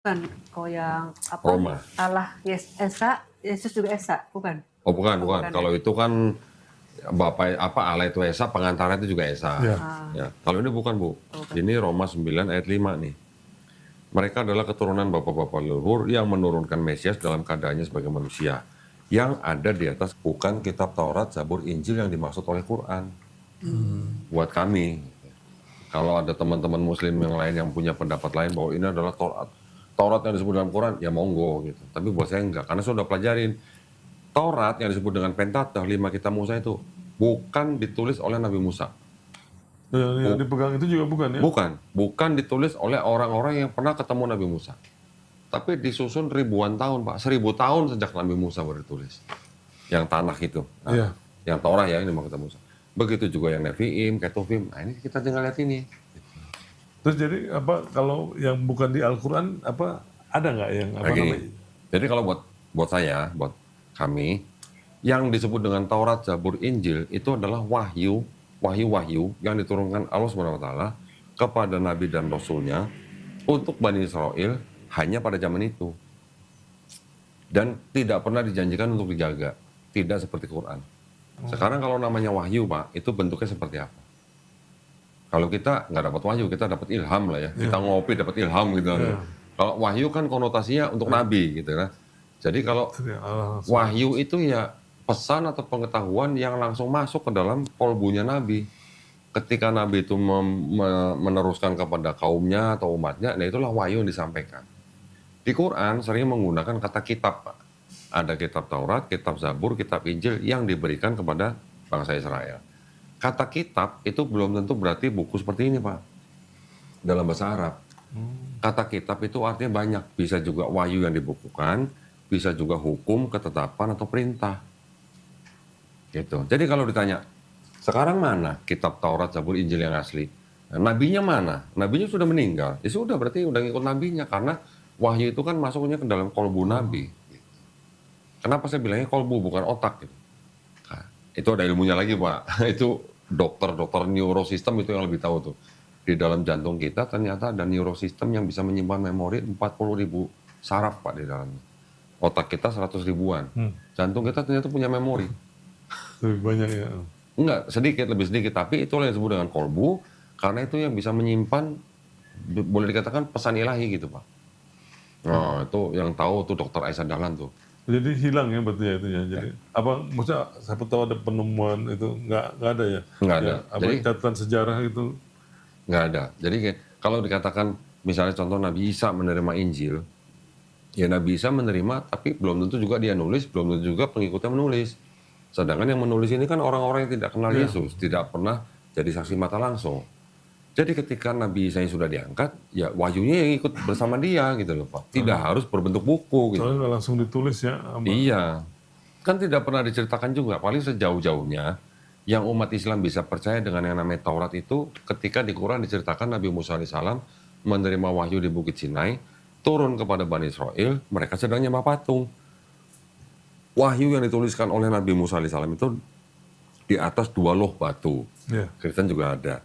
Bukan, kalau yang apa? Roma. Allah Esa, Yesus juga Esa, bukan? Oh bukan. Bukan Kalau ya? itu kan Bapak Allah itu Esa, pengantarnya itu juga Esa. Ya. Ya. Kalau ini bukan, Bu. Bukan. Ini Roma 9 ayat 5 nih. Mereka adalah keturunan bapak-bapak leluhur yang menurunkan Mesias dalam keadaannya sebagai manusia. Yang ada di atas bukan kitab Taurat, Zabur, Injil yang dimaksud oleh Quran. Buat kami. Kalau ada teman-teman muslim yang lain yang punya pendapat lain bahwa ini adalah Taurat. Taurat yang disebut dalam Quran, ya monggo gitu. Tapi buat saya enggak, karena saya sudah pelajarin. Taurat yang disebut dengan Pentateuch, 5 kitab Musa itu bukan ditulis oleh Nabi Musa. Yang dipegang itu juga bukan ya? Bukan ditulis oleh orang-orang yang pernah ketemu Nabi Musa. Tapi disusun ribuan tahun, Pak. 1000 tahun sejak Nabi Musa baru ditulis. Yang tanah itu. Nah, Iya. Yang Taurat ya, ini mau ketemu Musa. Begitu juga yang Nevi'im, Ketuvim. Nah ini kita tinggal lihat ini. Terus jadi apa kalau yang bukan di Al-Quran apa ada nggak yang apa Lagi. namanya? Jadi kalau buat saya, buat kami, yang disebut dengan Taurat, Zabur, Injil itu adalah wahyu yang diturunkan Allah SWT kepada Nabi dan Rasulnya untuk Bani Israel hanya pada zaman itu. Dan tidak pernah dijanjikan untuk dijaga. Tidak seperti Quran. Sekarang kalau namanya wahyu, Pak, itu bentuknya seperti apa? Kalau kita nggak dapat wahyu, kita dapat ilham lah ya. Kita ngopi dapat ilham gitu. Kalau wahyu kan konotasinya untuk nabi gitu kan. Jadi kalau wahyu itu ya pesan atau pengetahuan yang langsung masuk ke dalam kolbunya nabi. Ketika nabi itu meneruskan kepada kaumnya atau umatnya, nah itulah wahyu yang disampaikan. Di Quran sering menggunakan kata kitab, Pak. Ada kitab Taurat, kitab Zabur, kitab Injil yang diberikan kepada bangsa Israel. Kata kitab itu belum tentu berarti buku seperti ini, Pak. Dalam bahasa Arab. Kata kitab itu artinya banyak. Bisa juga wahyu yang dibukukan, bisa juga hukum, ketetapan, atau perintah. Gitu. Jadi kalau ditanya, sekarang mana kitab Taurat, Zabur, Injil yang asli? Nah, nabinya mana? Nabinya sudah meninggal. Ya sudah, berarti udah ngikut nabinya. Karena wahyu itu kan masuknya ke dalam kolbu nabi. Kenapa saya bilangnya kolbu, bukan otak? Gitu. Nah, itu ada ilmunya lagi, Pak. Itu dokter neurosistem itu yang lebih tahu tuh. Di dalam jantung kita ternyata ada neurosistem yang bisa menyimpan memori 40.000 saraf, Pak, di dalamnya. Otak kita 100 ribuan. Jantung kita ternyata punya memori. Lebih banyak ya. Enggak, lebih sedikit. Tapi itulah yang disebut dengan kolbu. Karena itu yang bisa menyimpan, boleh dikatakan pesan ilahi gitu, Pak. Nah, itu yang tahu tuh dokter Aisyah Dahlan tuh. Jadi hilang ya berarti ya itu ya. Jadi apa maksudnya siapa tahu ada penemuan itu nggak ada ya? Nggak ada. Ya, apa Jadi catatan sejarah itu? nggak ada. Jadi kalau dikatakan misalnya contoh Nabi Isa menerima Injil, ya Nabi Isa menerima, tapi belum tentu juga dia nulis, belum tentu juga pengikutnya menulis. Sedangkan yang menulis ini kan orang-orang yang tidak kenal Yesus, tidak pernah jadi saksi mata langsung. Jadi ketika Nabi Isa sudah diangkat, ya wahyunya yang ikut bersama dia gitu loh, Pak. Tidak harus berbentuk buku gitu. Soalnya nggak langsung ditulis ya. Iya. Kan tidak pernah diceritakan juga, paling sejauh-jauhnya yang umat Islam bisa percaya dengan yang namanya Taurat itu ketika di Quran diceritakan Nabi Musa AS menerima wahyu di Bukit Sinai, turun kepada Bani Israel, mereka sedang nyembah patung. Wahyu yang dituliskan oleh Nabi Musa AS itu di atas 2 loh batu. Kristen juga ada.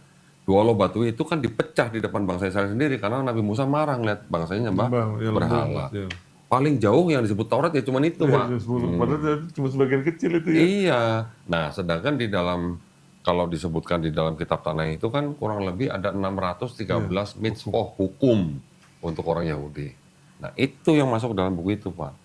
2 loh batu itu kan dipecah di depan bangsa Israel sendiri karena Nabi Musa marah ngeliat bangsanya nyembah berhala. Paling jauh yang disebut Taurat ya cuma itu, Pak. Padahal cuma sebagian kecil itu ya. Iya. Nah, sedangkan di dalam, kalau disebutkan di dalam kitab Tanakh itu kan kurang lebih ada 613 mitzvah hukum untuk orang Yahudi. Nah, itu yang masuk dalam buku itu, Pak.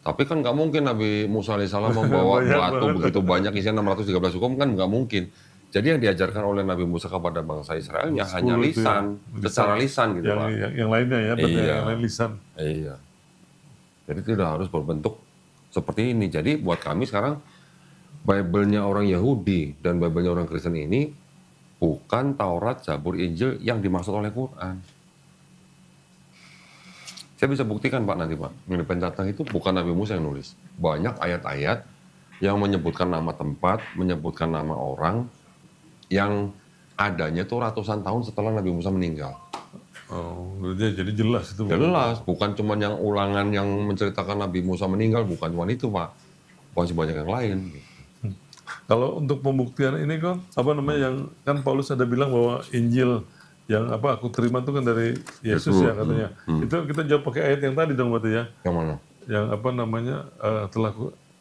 Tapi kan nggak mungkin Nabi Musa AS membawa batu begitu banyak isinya 613 hukum, kan nggak mungkin. Jadi yang diajarkan oleh Nabi Musa kepada bangsa Israel ya hanya lisan, secara lisan gitu, Pak. Yang lainnya ya, yang lain lisan. Iya. Jadi tidak harus berbentuk seperti ini. Jadi buat kami sekarang, Bible-nya orang Yahudi dan Bible-nya orang Kristen ini bukan Taurat, Zabur, Injil yang dimaksud oleh Quran. Saya bisa buktikan, Pak, nanti, Pak. Di Pentateuch itu bukan Nabi Musa yang nulis. Banyak ayat-ayat yang menyebutkan nama tempat, menyebutkan nama orang, yang adanya itu ratusan tahun setelah Nabi Musa meninggal. Oh, jadi jelas itu. Jelas, bukan cuma yang ulangan yang menceritakan Nabi Musa meninggal, bukan cuma itu, Pak. Masih banyak yang lain. Kalau untuk pembuktian ini kan, apa namanya yang kan Paulus ada bilang bahwa Injil yang apa aku terima itu kan dari Yesus ya katanya. Itu kita jawab pakai ayat yang tadi dong berarti ya. Yang mana? Yang apa namanya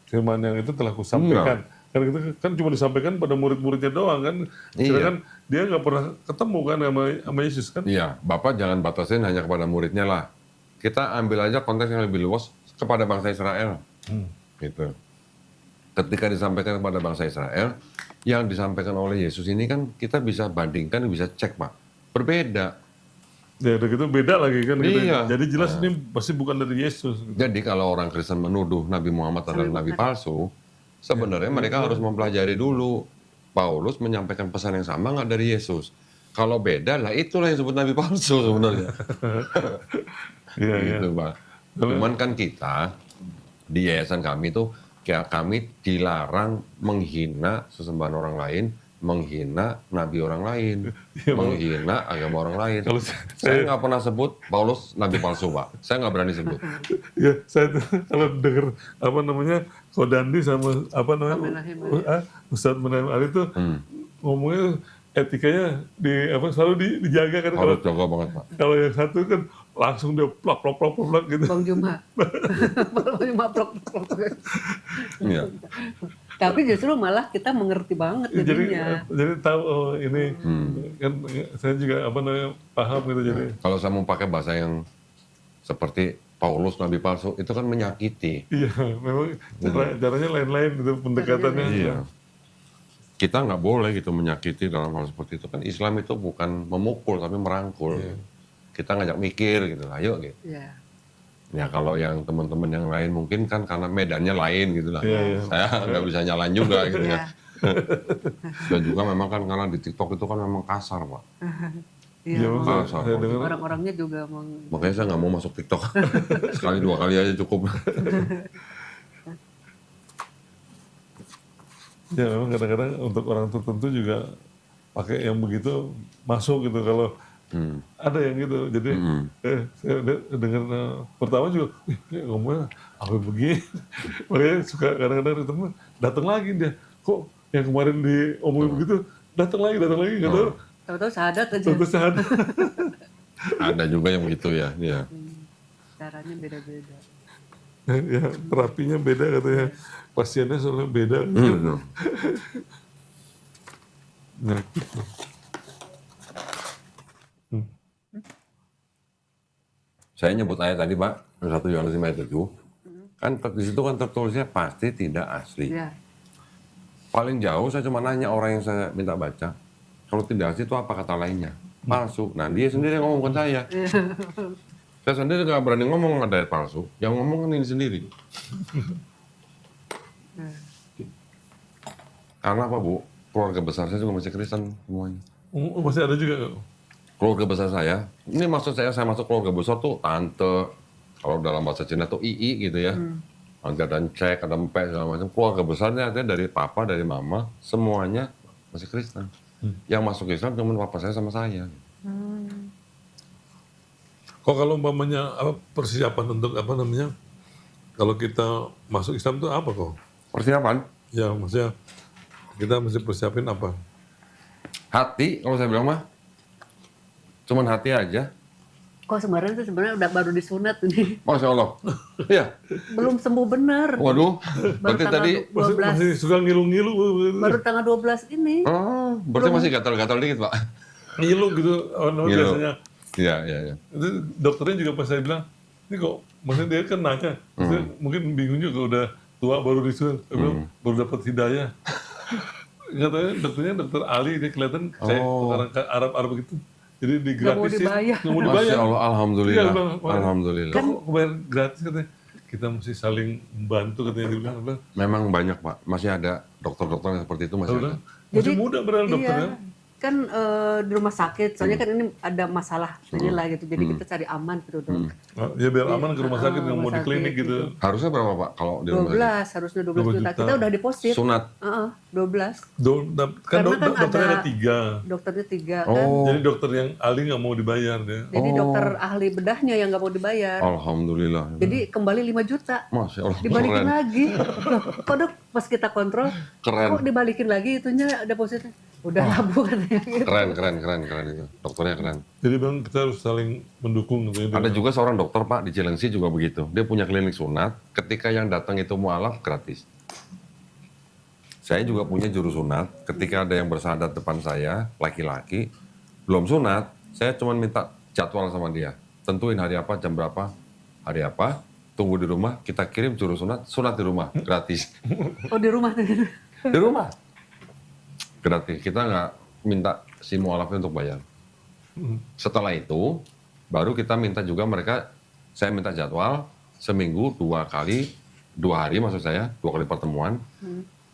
firman yang itu telah kusampaikan. Kan itu kan cuma disampaikan pada murid-muridnya doang kan. Sedangkan dia nggak pernah ketemu kan sama Yesus kan. Iya, Bapak jangan batasin hanya kepada muridnya lah. Kita ambil aja konteks yang lebih luas kepada bangsa Israel. Gitu. Ketika disampaikan kepada bangsa Israel, yang disampaikan oleh Yesus ini kan kita bisa bandingkan, bisa cek Pak. Berbeda. Ya udah gitu beda lagi kan. Gitu. Iya. Jadi jelas ini pasti bukan dari Yesus. Gitu. Jadi kalau orang Kristen menuduh Nabi Muhammad adalah nabi palsu, sebenarnya mereka harus mempelajari dulu. Paulus menyampaikan pesan yang sama nggak dari Yesus. Kalau beda lah itulah yang disebut nabi palsu sebenarnya. Iya, iya. Gitu, Pak. Cuman kan kita di yayasan kami tuh kami dilarang menghina sesembahan orang lain, menghina nabi orang lain, menghina agama orang lain. Kalau Saya nggak pernah sebut Paulus nabi palsu, Pak. Saya nggak berani sebut. Ya, saya tuh kalau dengar apa namanya Kodandi sama apa namanya Ustadz Menahem Ali tuh ngomongnya etikanya selalu dijaga kan. Harus jaga banget, Pak. Kalau yang satu kan langsung dia plak gitu. Bang Juma. Bang Juma plok. Iya. Tapi justru malah kita mengerti banget jadinya. Jadi tahu oh ini kan saya juga apa namanya paham gitu jadi. Kalau saya mau pakai bahasa yang seperti Paulus nabi palsu itu kan menyakiti. Iya, memang caranya lain-lain itu pendekatannya. Iya. Kita nggak boleh gitu menyakiti dalam hal seperti itu kan. Islam itu bukan memukul tapi merangkul. Kita ngajak mikir gitu, ayo gitu. Iya. Ya kalau yang teman-teman yang lain mungkin kan karena medannya lain gitu lah. Saya nggak bisa nyalain juga gitu ya. Dan juga memang kan karena di TikTok itu kan memang kasar, Pak. Iya. Kasar. Orang-orangnya juga Makanya saya nggak mau masuk TikTok. Sekali 2 kali aja cukup. Ya memang kadang-kadang untuk orang tertentu juga pakai yang begitu masuk gitu kalau ada yang gitu. Jadi saya dengar pertama juga ngomongnya apa begini. Makanya suka kadang-kadang teman datang lagi dia. Kok yang kemarin diomongin begitu datang lagi nggak tahu. Tahu-tahu sahadat aja. Tahu sahadat. Ada juga yang begitu ya. Iya. Caranya beda-beda. Ya terapinya beda katanya. Pasiennya soalnya beda. Nah, gitu. Saya nyebut ayat tadi, Pak, 1 Yohanes 5 ayat 7. Kan di situ kan tertulisnya pasti tidak asli. Iya. Paling jauh saya cuma nanya orang yang saya minta baca. Kalau tidak asli itu apa kata lainnya? Palsu. Nah dia sendiri yang ngomong, bukan saya. Saya sendiri nggak berani ngomong ada ayat palsu. Yang ngomong kan ini sendiri. Karena apa, Bu? Keluarga besar saya juga masih Kristen semuanya. Masih ada juga. Keluarga besar saya, ini maksud saya masuk keluarga besar tuh tante, kalau dalam bahasa Cina tuh ii gitu ya. Nanti ada cek, ada empek, segala macam. Keluarga besarnya artinya dari papa, dari mama, semuanya masih Kristen. Yang masuk Islam cuma papa saya sama saya. Kok kalau umpamanya persiapan untuk apa namanya? Kalau kita masuk Islam itu apa kok? Persiapan? Ya maksudnya kita mesti persiapin apa? Hati, kalau saya bilang mah, cuman hati aja. Kok sebenarnya udah baru disunat ini. Masya Allah. Iya. Belum sembuh benar. Waduh. Berarti tanggal tadi. 12. Masih suka ngilu-ngilu. Baru tanggal 12 ini. Oh, berarti masih gatal-gatal dikit, Pak. Ngilu gitu. Ngilu. Biasanya. Iya, iya, iya. Itu dokternya juga pas saya bilang, ini kok, maksudnya dia kan nanya, maksudnya mungkin bingung juga udah tua baru disunat, saya bilang baru dapat hidayah. Katanya dokternya dokter Ali, dia kelihatan kayak orang Arab gitu. Jadi digratisin. Nggak mau dibayar. Masya Allah, alhamdulillah. Iya, Bang. Alhamdulillah. Kok bayar gratis katanya? Kita mesti saling membantu katanya dia bilang. Memang banyak, Pak. Masih ada dokter-dokter yang seperti itu masih ada. Masih muda beneran dokternya. Iya. Kan di rumah sakit, soalnya kan ini ada masalah inilah gitu. Jadi kita cari aman gitu dok. Ya biar aman ke rumah sakit, nggak mau di klinik gitu. Harusnya berapa, Pak, kalau di rumah sakit? 12, harusnya 12 juta. Kita udah deposit. Sunat. 12. Kan Karena kan dokternya ada 3. Dokternya 3 kan. Jadi dokter yang ahli nggak mau dibayar dia. Jadi dokter ahli bedahnya yang nggak mau dibayar. Alhamdulillah. Jadi kembali 5 juta. Masya Allah. Dibalikin keren. lagi. Loh, kok dok pas kita kontrol, Keren. kok dibalikin lagi itunya depositnya? Udah labu katanya gitu. Keren itu. Dokternya keren. Jadi bang kita harus saling mendukung gitu ya. Ada juga seorang dokter Pak di Cilengsi juga begitu. Dia punya klinik sunat. Ketika yang datang itu mualaf gratis. Saya juga punya juru sunat. Ketika ada yang bersahadat depan saya, laki-laki, belum sunat, saya cuma minta jadwal sama dia. Tentuin hari apa, jam berapa, hari apa. Tunggu di rumah, kita kirim juru sunat di rumah gratis. Oh di rumah tuh. Di rumah. Gratis. Kita nggak minta si mualafnya untuk bayar. Setelah itu, baru kita minta juga mereka, saya minta jadwal seminggu 2 hari maksud saya, 2 kali pertemuan.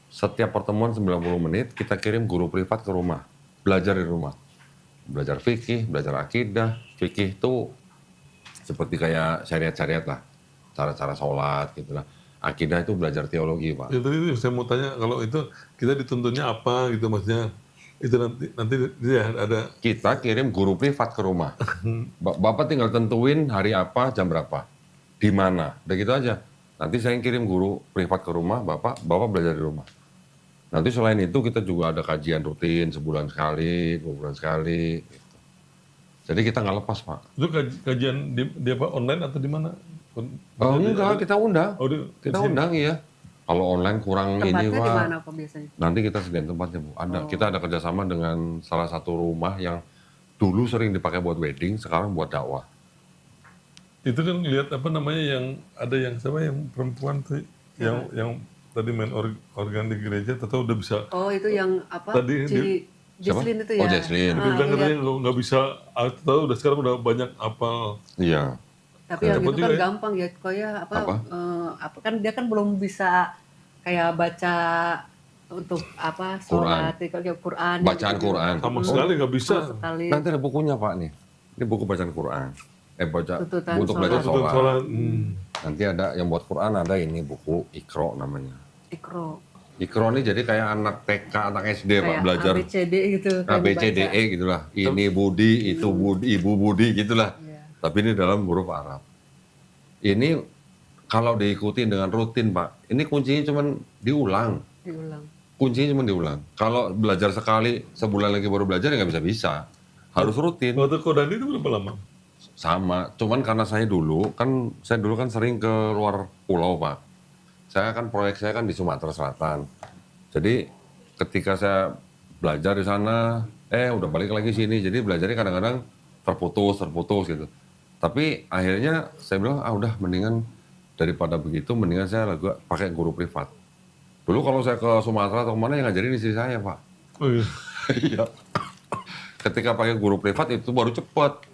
Setiap pertemuan 90 menit, kita kirim guru privat ke rumah. Belajar di rumah. Belajar fikih, belajar akidah. Fikih itu seperti kayak syariat-syariat lah. Cara-cara sholat gitu lah. Akidah itu belajar teologi Pak. Ya tadi saya mau tanya kalau itu kita dituntunnya apa gitu maksudnya itu nanti dia ada Kita kirim guru privat ke rumah. Bapak tinggal tentuin hari apa, jam berapa, di mana, udah gitu aja. Nanti saya kirim guru privat ke rumah, Bapak belajar di rumah. Nanti selain itu kita juga ada kajian rutin sebulan sekali, 2 bulan sekali. Gitu. Jadi kita nggak lepas Pak. itu kajian di apa online atau di mana? Oh enggak, kita undang. Oh, Kita undang iya. Kalau online kurang ini Tempatnya di Pak. mana Pak biasanya? Nanti kita sediain tempatnya Bu. Ada. Kita ada kerjasama dengan salah satu rumah yang dulu sering dipakai buat wedding, sekarang buat dakwah. Itu kan lihat apa namanya yang ada yang siapa yang perempuan tuh yang tadi main organ di gereja atau udah bisa Oh itu yang apa? Tadi Siapa? Jesslyn itu ya? Oh, Jesslyn. dia bilang katanya nggak bisa tahu udah sekarang udah banyak apa Iya. Tapi yang Cepet itu juga kan ya. gampang ya, kayak apa? Apa? Apa kan dia kan belum bisa kayak baca untuk apa sholat, kayak Quran. Bacaan Quran. sama sekali nggak bisa. Sama sekali. Nanti ada bukunya Pak nih. Ini buku bacaan Quran. Baca Tuntutan untuk belajar sholat. Untuk sholat. sholat. Nanti ada yang buat Quran, ada ini buku Iqra namanya. Ikro. Iqra ini jadi kayak anak TK, anak SD Pak Kayak belajar ABCD gitu. A B C D E gitulah. Ini Budi, itu Budi, Ibu Budi gitulah. Iya. Tapi ini dalam huruf Arab. Ini kalau diikuti dengan rutin Pak, ini kuncinya cuma diulang. Diulang. Kuncinya cuma diulang. Kalau belajar sekali, sebulan lagi baru belajar ya nggak bisa. Harus rutin. Waktu Kodani itu berapa lama? Sama, cuman karena saya dulu kan sering ke luar pulau Pak. Proyek saya kan di Sumatera Selatan. Jadi ketika saya belajar di sana, udah balik lagi sini. Jadi belajarnya kadang-kadang terputus gitu. Tapi akhirnya saya bilang, udah mendingan daripada begitu, mendingan saya pakai guru privat. Dulu kalau saya ke Sumatera atau kemana yang ngajarin istri saya Pak. Oh, iya. Iya. Ketika pakai guru privat itu baru cepat.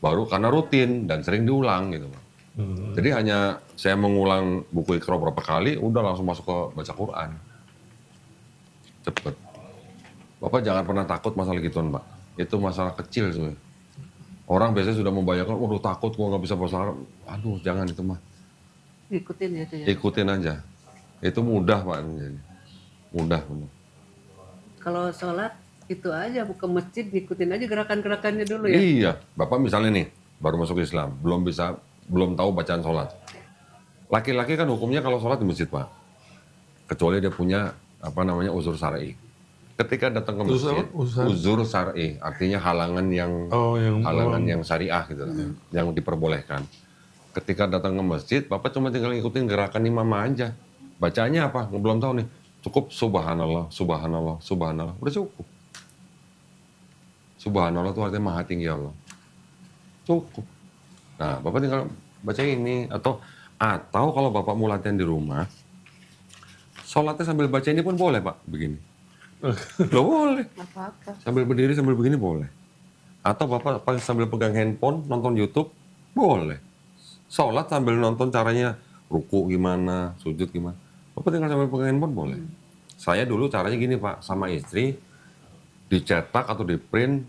Baru karena rutin dan sering diulang gitu Pak. Jadi hanya saya mengulang buku Iqra berapa kali, udah langsung masuk ke baca Quran. Cepet. Bapak jangan pernah takut masalah gituan Pak. Itu masalah kecil sebenarnya. Orang biasanya sudah membayangkan, waduh takut gua nggak bisa bahasa Arab. Aduh jangan itu mah. Ikutin ya itu ya. Ikutin aja. Itu mudah Pak. Mudah. Kalau sholat itu aja ke masjid ikutin aja gerakan-gerakannya dulu ya. Iya, Bapak misalnya nih baru masuk Islam, belum tahu bacaan sholat. Laki-laki kan hukumnya kalau sholat di masjid Pak, kecuali dia punya uzur syar'i. Ketika datang ke masjid, uzur syar'i artinya halangan yang syariah gitu, yang diperbolehkan. Ketika datang ke masjid, Bapak cuma tinggal ngikutin gerakan imam aja. Bacanya apa? Belum tahu nih. Cukup subhanallah, subhanallah, subhanallah. Udah cukup. Subhanallah itu artinya maha tinggi Allah. Cukup. Nah, Bapak tinggal baca ini. Atau kalau Bapak mau latihan di rumah, sholatnya sambil baca ini pun boleh Pak, begini. Loh boleh. Apa-apa. Sambil berdiri, sambil begini boleh. Atau Bapak sambil pegang handphone, nonton YouTube, boleh. Sholat sambil nonton caranya, ruku gimana, sujud gimana. Bapak tinggal sambil pegang handphone boleh. Saya dulu caranya gini Pak, sama istri, dicetak atau di print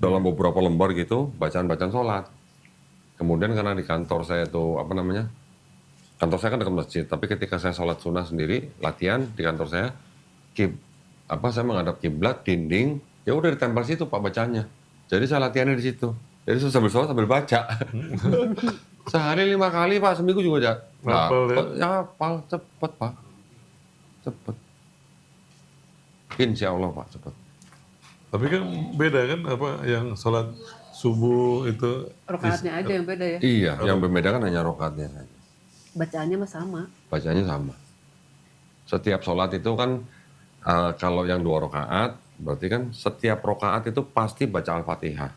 dalam beberapa lembar gitu, bacaan-bacaan sholat. Kemudian karena di kantor saya itu, kantor saya kan dekat masjid, tapi ketika saya sholat sunnah sendiri, latihan di kantor saya, saya menghadap kiblat, dinding, ya udah ditempel situ Pak bacanya. Jadi saya latihannya di situ. Jadi sambil sholat sambil baca. Sehari 5 kali Pak, seminggu juga aja. Hafal cepet Pak. Cepet. Insya Allah Pak, cepet. Tapi kan beda kan apa yang sholat subuh itu Rokaatnya aja yang beda ya. Iya, yang berbeda kan hanya rokaatnya saja. Bacaannya mah sama. Bacanya sama. Setiap sholat itu kan kalau yang 2 rokaat, berarti kan setiap rokaat itu pasti baca Al-Fatihah.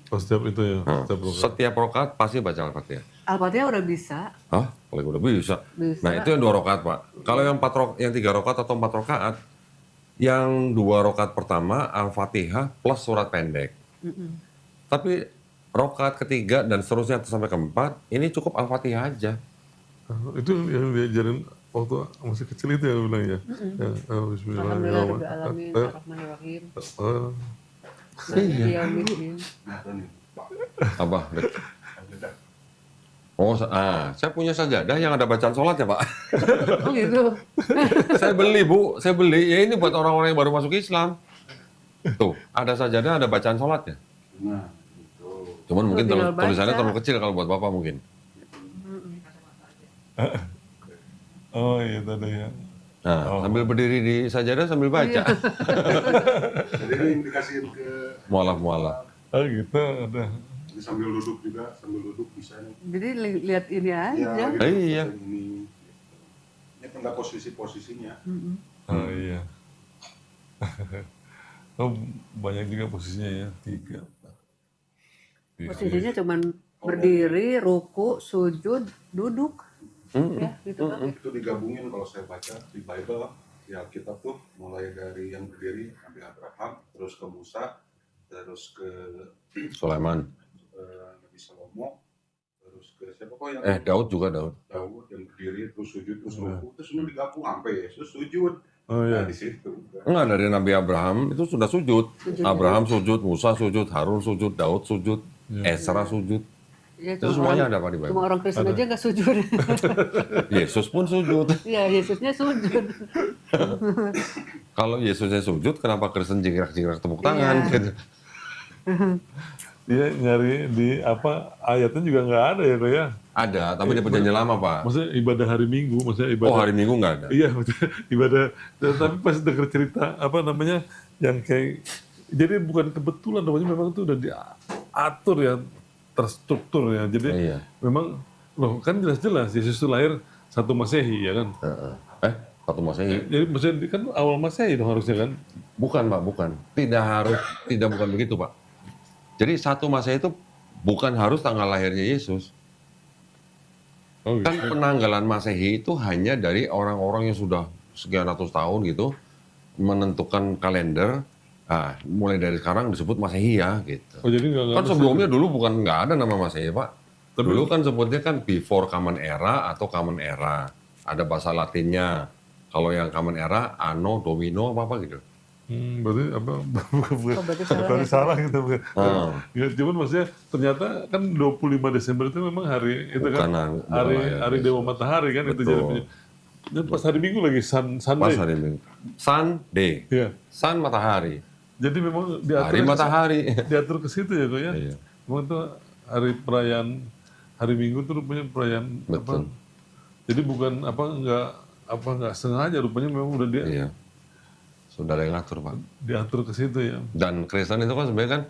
pas setiap itu ya. Setiap rokaat pasti baca Al-Fatihah. Al-Fatihah udah bisa. Hah? Kalau udah bisa. Bisa. Nah itu yang 2 rokaat Pak. Kalau yang 3 rokaat atau 4 rokaat, yang 2 rokaat pertama Al-Fatihah plus surat pendek. Tapi rokaat ketiga dan seterusnya sampai ke-4, ini cukup Al-Fatihah aja. Itu yang diajarin waktu masih kecil itu ya bilang ya. Bismillahirrahmanirrahim. Alhamdulillahirrahmanirrahim. Ar-Rahmanirrahim. Iya. Yaumiddin. Apa? Oh, saya punya sajadah yang ada bacaan sholat ya Pak. Oh gitu. Saya beli Bu, saya beli. Ya ini buat orang-orang yang baru masuk Islam. Tuh, ada sajadah, ada bacaan sholatnya. Nah, gitu. Cuman mungkin tinggal tulisannya baca. terlalu kecil kalau buat Bapak mungkin. Oh iya tadi ya. Nah, sambil berdiri di sajadah sambil baca. Jadi ini yang dikasihin ke Mualaf. Oh gitu ada. ini sambil duduk juga, sambil duduk bisa nih. Jadi lihat ini aja. gitu. Iya. Ini tentang posisi-posisinya. Oh iya. Oh banyak juga posisinya ya 3. Posisinya cuman berdiri, ruku, sujud, duduk. Ya, gitu kan. Itu digabungin kalau saya baca di Bible, di Alkitab tuh mulai dari yang berdiri Nabi Abraham, terus ke Musa, terus ke Sulaiman. Nabi Salomo, terus ke siapa kok yang Daud juga Daud. Daud yang berdiri terus sujud terus ruku, terus semua digabung sampai Yesus sujud. Oh iya. Nah, di situ. Enggak, dari Nabi Abraham itu sudah sujud. Abraham sujud, Musa sujud, Harun sujud, Daud sujud, Ezra sujud. Ya, Itu semuanya ada Pak di Bible. Cuma orang Kristen aja nggak sujud. Yesus pun sujud. Ya, Yesusnya sujud. Kalau Yesusnya sujud, kenapa Kristen jingkrak-jingkrak tepuk tangan? Gitu. Dia nyari di apa ayatnya juga nggak ada ya kok ya. Ada, tapi di perjanjian lama Pak. Maksudnya ibadah hari Minggu, maksudnya ibadah. Oh hari Minggu nggak ada. Iya, maksudnya ibadah. Tapi pas denger cerita apa namanya yang kayak jadi bukan kebetulan namanya memang itu udah diatur ya terstruktur ya. Jadi memang loh kan jelas-jelas Yesus itu lahir 1 Masehi ya kan. 1 Masehi. Jadi maksudnya kan awal Masehi dong harusnya kan. Bukan Pak, bukan. Tidak bukan begitu Pak. Jadi 1 Masehi itu bukan harus tanggal lahirnya Yesus. Oh, gitu. Kan penanggalan Masehi itu hanya dari orang-orang yang sudah sekian ratus tahun gitu menentukan kalender. Nah, mulai dari sekarang disebut Masehi ya gitu. Oh, jadi nggak Kan sebelumnya dulu bukan nggak ada nama Masehi Pak. Dulu kan sebutnya kan before Common Era atau Common Era. Ada bahasa Latinnya. Kalau yang Common Era, Anno Domino apa gitu. Berarti apa? Berarti salah ya. Salah gitu. Ya, cuman maksudnya ternyata kan 25 Desember itu memang hari itu kan hari Dewa Matahari kan itu jadinya. Dan pas hari Minggu lagi Sunday. Pas hari Minggu. Sunday. Iya. Sun matahari. Jadi memang diatur Hari matahari. diatur ke situ ya kok ya. Iya. Memang itu hari perayaan hari Minggu itu rupanya perayaan apa? Betul. Jadi bukan nggak sengaja rupanya memang udah Iya. Sudah ada yang ngatur Pak. diatur ke situ ya. Dan Kristen itu kan sebenarnya kan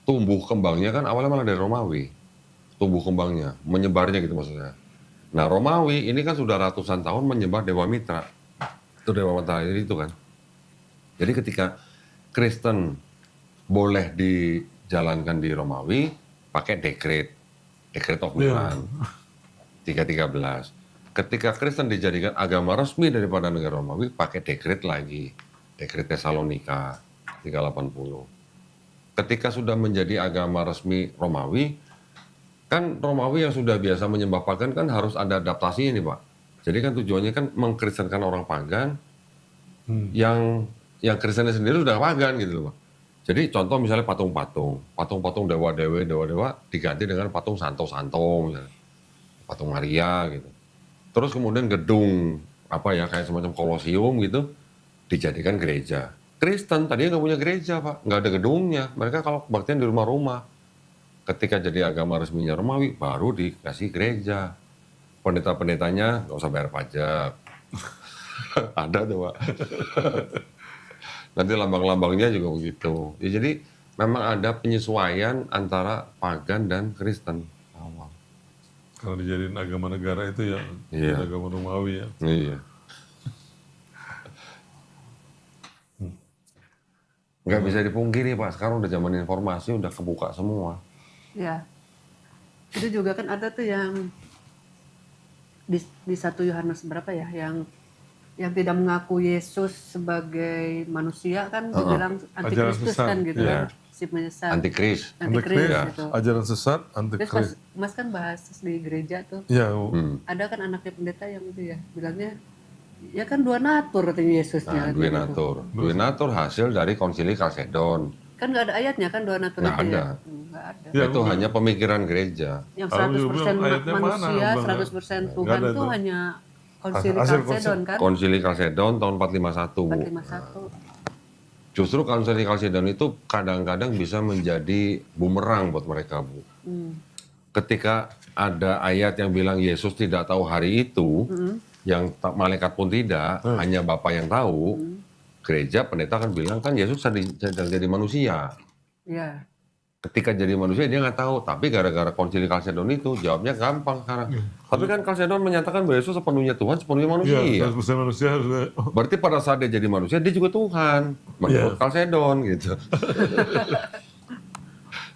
tumbuh kembangnya kan awalnya malah dari Romawi. Tumbuh kembangnya, menyebarnya gitu maksudnya. Nah Romawi ini kan sudah ratusan tahun menyebar Dewa Mitra. Itu Dewa Matahari itu kan. Jadi ketika Kristen boleh dijalankan di Romawi pakai Decree of Milan 313. Ketika Kristen dijadikan agama resmi daripada negara Romawi pakai dekret lagi. Dekret Tesalonika 380. Ketika sudah menjadi agama resmi Romawi, kan Romawi yang sudah biasa menyembah pagan kan harus ada adaptasinya nih Pak. Jadi kan tujuannya kan mengkristenkan orang pagan yang Kristennya sendiri sudah pagan gitu loh Pak. Jadi contoh misalnya patung-patung dewa-dewa diganti dengan patung santo-santo misalnya. Patung Maria gitu. Terus kemudian gedung apa ya kayak semacam kolosium gitu dijadikan gereja. Kristen tadinya nggak punya gereja Pak, nggak ada gedungnya. Mereka kalau kebaktian di rumah-rumah. Ketika jadi agama resminya Romawi baru dikasih gereja. Pendeta-pendetanya nggak usah bayar pajak. Ada tuh Pak. Nanti lambang-lambangnya juga begitu. Ya, jadi memang ada penyesuaian antara pagan dan Kristen awal. Kalau dijadiin agama negara itu ya, Iya. agama Romawi ya. Iya. Nggak bisa dipungkiri Pak, sekarang udah zaman informasi, udah kebuka semua. Ya. Itu juga kan ada tuh yang di 1 Yohanes berapa ya, yang tidak mengaku Yesus sebagai manusia kan dibilang antikristus sesat. kan gitu Iya. kan, si menyesat, Antikris. antikris Ya, gitu. ajaran sesat, Terus antikris. Mas kan bahas di gereja tuh, Ya, ada kan anaknya pendeta yang itu ya, bilangnya ya kan dua natur katanya Yesusnya. Nah, kan dua gitu. natur. Dua natur hasil dari konsili Kalsedon. Kan nggak ada ayatnya kan dua natur Nggak itu ya. ada. Nggak ada. Ya, Itu hanya pemikiran gereja. Yang Kalau 100% juga bilang ayatnya mana, manusia, Bang? 100% Nggak Tuhan ada tuh tuh. hanya konsili Hasil Kalsedon kan, Konsili Kalsedon tahun 451, Bu. 451. Justru konsili Kalsedon itu kadang-kadang bisa menjadi bumerang buat mereka, Bu. Ketika ada ayat yang bilang Yesus tidak tahu hari itu, yang malaikat pun tidak, hanya Bapa yang tahu, gereja pendeta kan bilang kan Yesus sedang jadi manusia. Ya. Ketika jadi manusia dia nggak tahu, tapi gara-gara konsili Kalsedon itu jawabnya gampang sekarang. Tapi kan Kalsedon menyatakan bahwa Yesus sepenuhnya Tuhan, sepenuhnya manusia. ya 100% manusia harus Berarti pada saat dia jadi manusia dia juga Tuhan menurut Kalsedon gitu.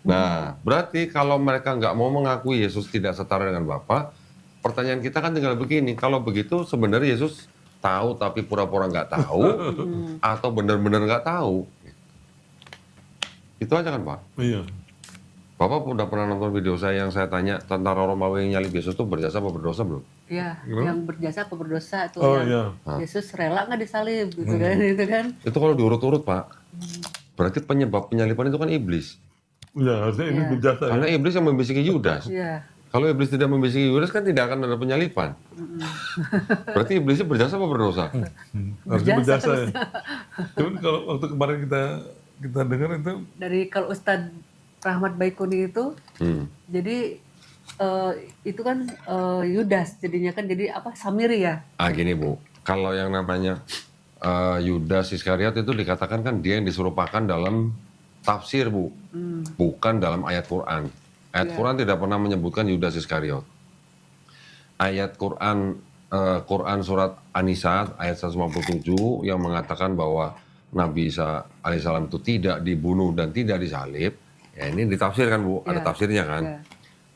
Nah, berarti kalau mereka nggak mau mengakui Yesus tidak setara dengan Bapa, pertanyaan kita kan tinggal begini, kalau begitu sebenarnya Yesus tahu tapi pura-pura nggak tahu, atau benar-benar nggak tahu? Itu aja kan Pak. iya. Bapak udah pernah nonton video saya yang saya tanya tentara Romawi yang nyalib Yesus itu berjasa apa berdosa belum? Ya, yang berjasa apa berdosa tuh Oh, yang iya. Yesus rela nggak disalib gitu kan, itu kan. Itu kalau diurut-urut Pak, berarti penyebab penyaliban itu kan iblis. Ya, harusnya ini Iya. berjasa ya. Karena iblis yang membisiki Yudas. Iya. Kalau iblis tidak membisiki Yudas kan tidak akan ada penyaliban. Berarti iblisnya berjasa apa berdosa? Harusnya Berjasa berjasa ya. Cuman kalau waktu kemarin kita dengar itu Dari kalau Ustadz Rahmat Baikuni itu, jadi itu kan Yudas jadinya kan jadi apa Samiri ya. Gini Bu, kalau yang namanya Yudas Iskariot itu dikatakan kan dia yang diserupakan dalam tafsir Bu, bukan dalam ayat Quran. Ayat Quran tidak pernah menyebutkan Yudas Iskariot. Ayat Quran surat An-Nisa ayat 157 yang mengatakan bahwa Nabi Isa alaihissalam itu tidak dibunuh dan tidak disalib, ya ini ditafsirkan Bu, ada tafsirnya kan. Ya.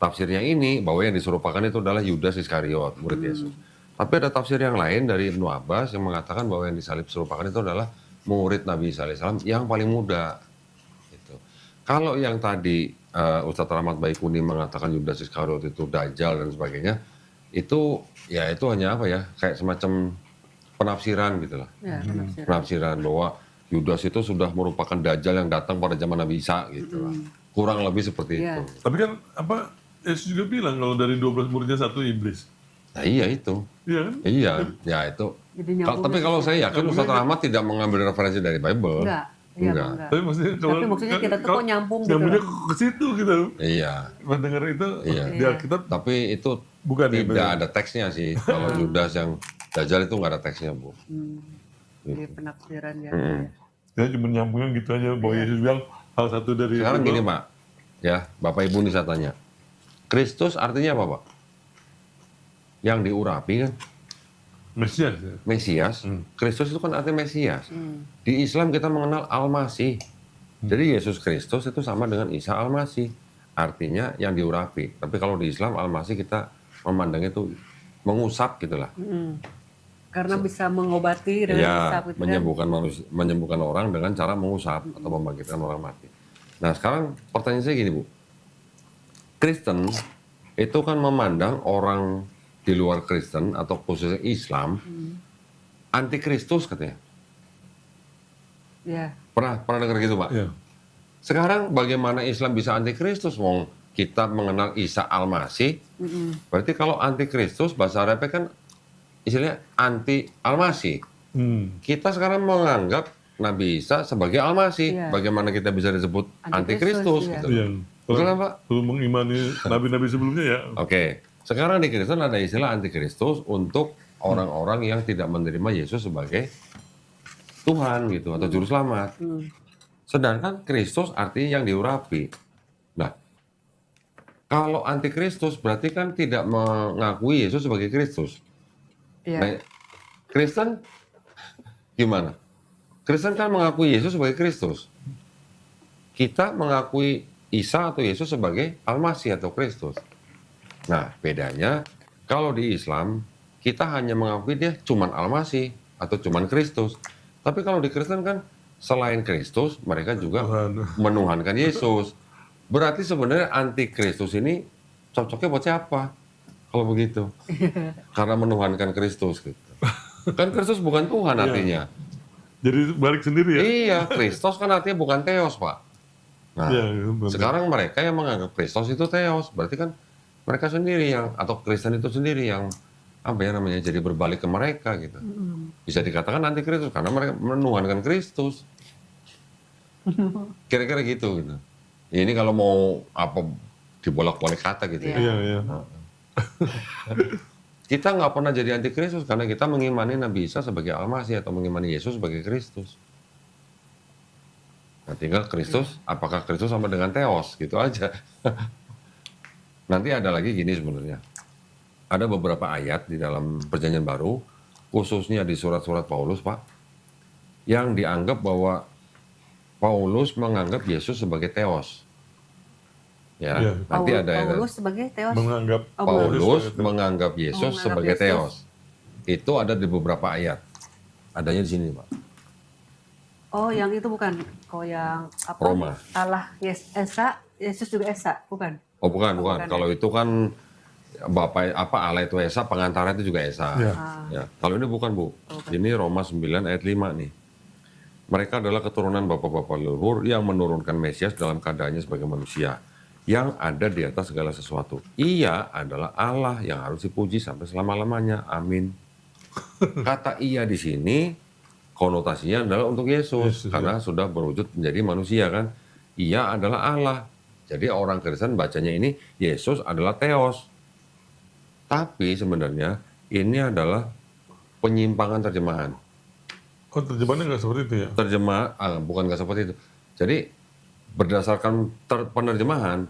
Tafsirnya ini bahwa yang diserupakan itu adalah Yudas Iskariot, murid Yesus. Tapi ada tafsir yang lain dari Ibnu Abbas yang mengatakan bahwa yang disalib serupakan itu adalah murid Nabi Isa alaihissalam yang paling muda. Gitu. Kalau yang tadi Ustadz Rahmat Baikuni mengatakan Yudas Iskariot itu dajjal dan sebagainya, itu ya itu hanya apa ya, kayak semacam penafsiran gitulah. Ya, penafsiran. Penafsiran bahwa Yudas itu sudah merupakan dajjal yang datang pada zaman Nabi Isa gitu lah. Kurang lebih seperti Iya. itu. tapi kan apa Yesus juga bilang kalau dari 12 muridnya satu iblis. Nah iya itu. Iya kan? Iya, ya itu. Jadi nyambung. Tapi kalau saya yakin Ustadz Rahmat tidak mengambil referensi dari Bible. Enggak. Iya, Enggak. enggak. Tapi maksudnya kalau Tapi maksudnya kita tuh kok nyambung gitu nyambungnya loh. ke situ gitu. Iya. Mendengar itu Iya. di Alkitab Tapi itu bukan ya, tidak ada teksnya sih. Kalau Yudas yang dajjal itu nggak ada teksnya Bu. Jadi penafsiran ya. Dia cuma nyambungnya gitu aja bahwa Yesus bilang hal satu dari Sekarang itu. gini Pak, ya Bapak Ibu nih saya tanya, Kristus artinya apa Pak? Yang diurapi kan Mesias ya. Mesias. Kristus itu kan artinya Mesias. Di Islam kita mengenal Al-Masih. Jadi Yesus Kristus itu sama dengan Isa Al-Masih. Artinya yang diurapi. Tapi kalau di Islam Al-Masih kita memandangnya itu mengusap gitulah. Karena bisa mengobati dengan Ya, hisap gitu kan. menyembuhkan manusia, menyembuhkan orang dengan cara mengusap atau membangkitkan orang mati. Nah, sekarang pertanyaan saya gini, Bu. Kristen itu kan memandang orang di luar Kristen atau khususnya Islam antikristus katanya. Ya. Pernah dengar gitu, Pak? Iya. Sekarang bagaimana Islam bisa antikristus? Wong kita mengenal Isa Al-Masih. Berarti kalau antikristus bahasa Arabnya kan istilahnya anti Al-Masih. Kita sekarang menganggap Nabi Isa sebagai Al-Masih. Iya. Bagaimana kita bisa disebut antikristus iya. gitu. Iya. Betul kan, Pak? Belum mengimani nabi-nabi sebelumnya ya. Oke. Sekarang di Kristen ada istilah antikristus untuk orang-orang yang tidak menerima Yesus sebagai Tuhan gitu atau juru selamat. Sedangkan Kristus artinya yang diurapi. Nah, kalau antikristus berarti kan tidak mengakui Yesus sebagai Kristus. Iya. Nah, Kristen gimana? Kristen kan mengakui Yesus sebagai Kristus. Kita mengakui Isa atau Yesus sebagai Al-Masih atau Kristus. Nah, bedanya kalau di Islam kita hanya mengakui dia cuman Al-Masih atau cuman Kristus. Tapi kalau di Kristen kan selain Kristus mereka juga Tuhan. menuhankan Yesus. Berarti sebenarnya anti-Kristus ini cocoknya buat siapa? Kalau begitu. Karena menuhankan Kristus gitu. Kan Kristus bukan Tuhan artinya. Jadi balik sendiri ya? Iya, Kristus kan artinya bukan Theos, Pak. Nah, Iya, benar. sekarang mereka yang menganggap Kristus itu Theos, berarti kan mereka sendiri yang, atau Kristen itu sendiri yang, apa ya namanya, jadi berbalik ke mereka gitu. Bisa dikatakan anti Kristus, karena mereka menuhankan Kristus. Kira-kira gitu. Ya, ini kalau mau apa dibolak-balik kata gitu ya. Iya, iya. Kita nggak pernah jadi anti Kristus karena kita mengimani Nabi Isa sebagai Al-Masih atau mengimani Yesus sebagai Kristus. Nah, tinggal Kristus, apakah Kristus sama dengan Theos, gitu aja. Nanti ada lagi gini sebenarnya. Ada beberapa ayat di dalam Perjanjian Baru, khususnya di surat-surat Paulus, Pak, yang dianggap bahwa Paulus menganggap Yesus sebagai Theos. Ya, Iya. nanti ada ayat. Paulus sebagai Theos. Menganggap Paulus menganggap Yesus menganggap sebagai Yesus. Theos. Itu ada di beberapa ayat. Adanya di sini, Pak. Oh, yang itu bukan. Oh, yang apa? Roma. Allah Esa, Yesus juga Esa, bukan? Oh, bukan. bukan ya? Kalau itu kan Bapak apa Allah itu Esa, pengantara itu juga Esa. Iya. Ya. Kalau ini bukan, Bu. Ini Roma 9 ayat 5 nih. Mereka adalah keturunan bapak-bapak leluhur yang menurunkan Mesias dalam keadaannya sebagai manusia yang ada di atas segala sesuatu. Ia adalah Allah yang harus dipuji sampai selama-lamanya. Amin. Kata ia di sini konotasinya adalah untuk Yesus, Yesus, karena sudah berwujud menjadi manusia kan. Ia adalah Allah. Jadi orang Kristen bacanya ini Yesus adalah Theos. Tapi sebenarnya ini adalah penyimpangan terjemahan. Oh, terjemahannya nggak seperti itu ya? Bukan nggak seperti itu. Jadi berdasarkan penerjemahan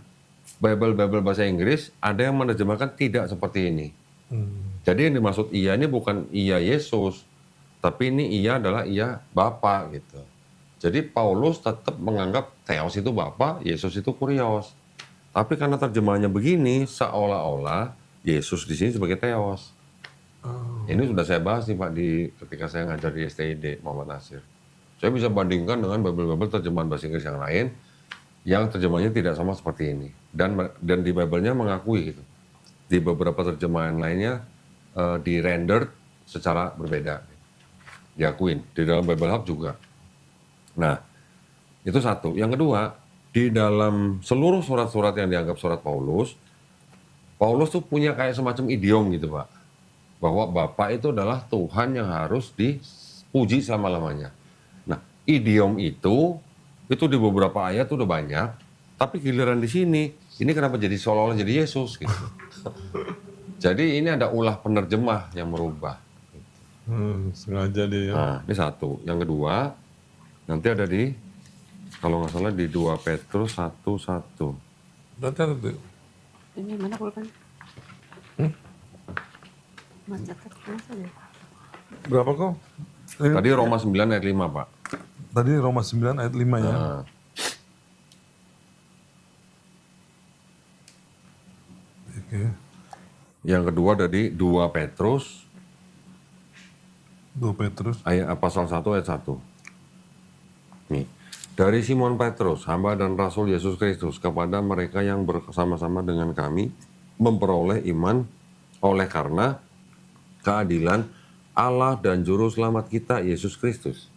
Bible bahasa Inggris ada yang menerjemahkan tidak seperti ini. Jadi yang dimaksud ia ini bukan ia Yesus, tapi ini ia adalah ia Bapa gitu. Jadi Paulus tetap menganggap Theos itu Bapa, Yesus itu Kurios. Tapi karena terjemahannya begini, seolah-olah Yesus di sini sebagai Theos. Ini sudah saya bahas nih Pak ketika saya ngajar di STID Muhammad Nasir. Saya bisa bandingkan dengan Bible terjemahan bahasa Inggris yang lain yang terjemahannya tidak sama seperti ini. Dan di Bible-nya mengakui gitu. Di beberapa terjemahan lainnya di-rendered secara berbeda. Diakuin. Di dalam Bible Hub juga. Nah, itu satu. Yang kedua, di dalam seluruh surat-surat yang dianggap surat Paulus tuh punya kayak semacam idiom gitu Pak. Bahwa Bapa itu adalah Tuhan yang harus dipuji selama-lamanya. Nah, idiom itu di beberapa ayat udah banyak, tapi giliran di sini, ini kenapa jadi seolah-olah jadi Yesus gitu. Jadi ini ada ulah penerjemah yang merubah. Sengaja dia ya. Nah, ini satu. Yang kedua, nanti ada di, kalau nggak salah di 2 Petrus 1:1. Nanti ada tuh. Ini mana pulpen? Mas catat mana saja? Berapa kok? Tadi Roma 9 ayat 5 Pak. Tadi Roma 9 ayat 5 ya. Nah, Oke. yang kedua dari 2 Petrus 2 Petrus. pasal 1 ayat 1. Nih, dari Simon Petrus, hamba dan rasul Yesus Kristus, kepada mereka yang bersama-sama dengan kami memperoleh iman oleh karena keadilan Allah dan juru selamat kita Yesus Kristus.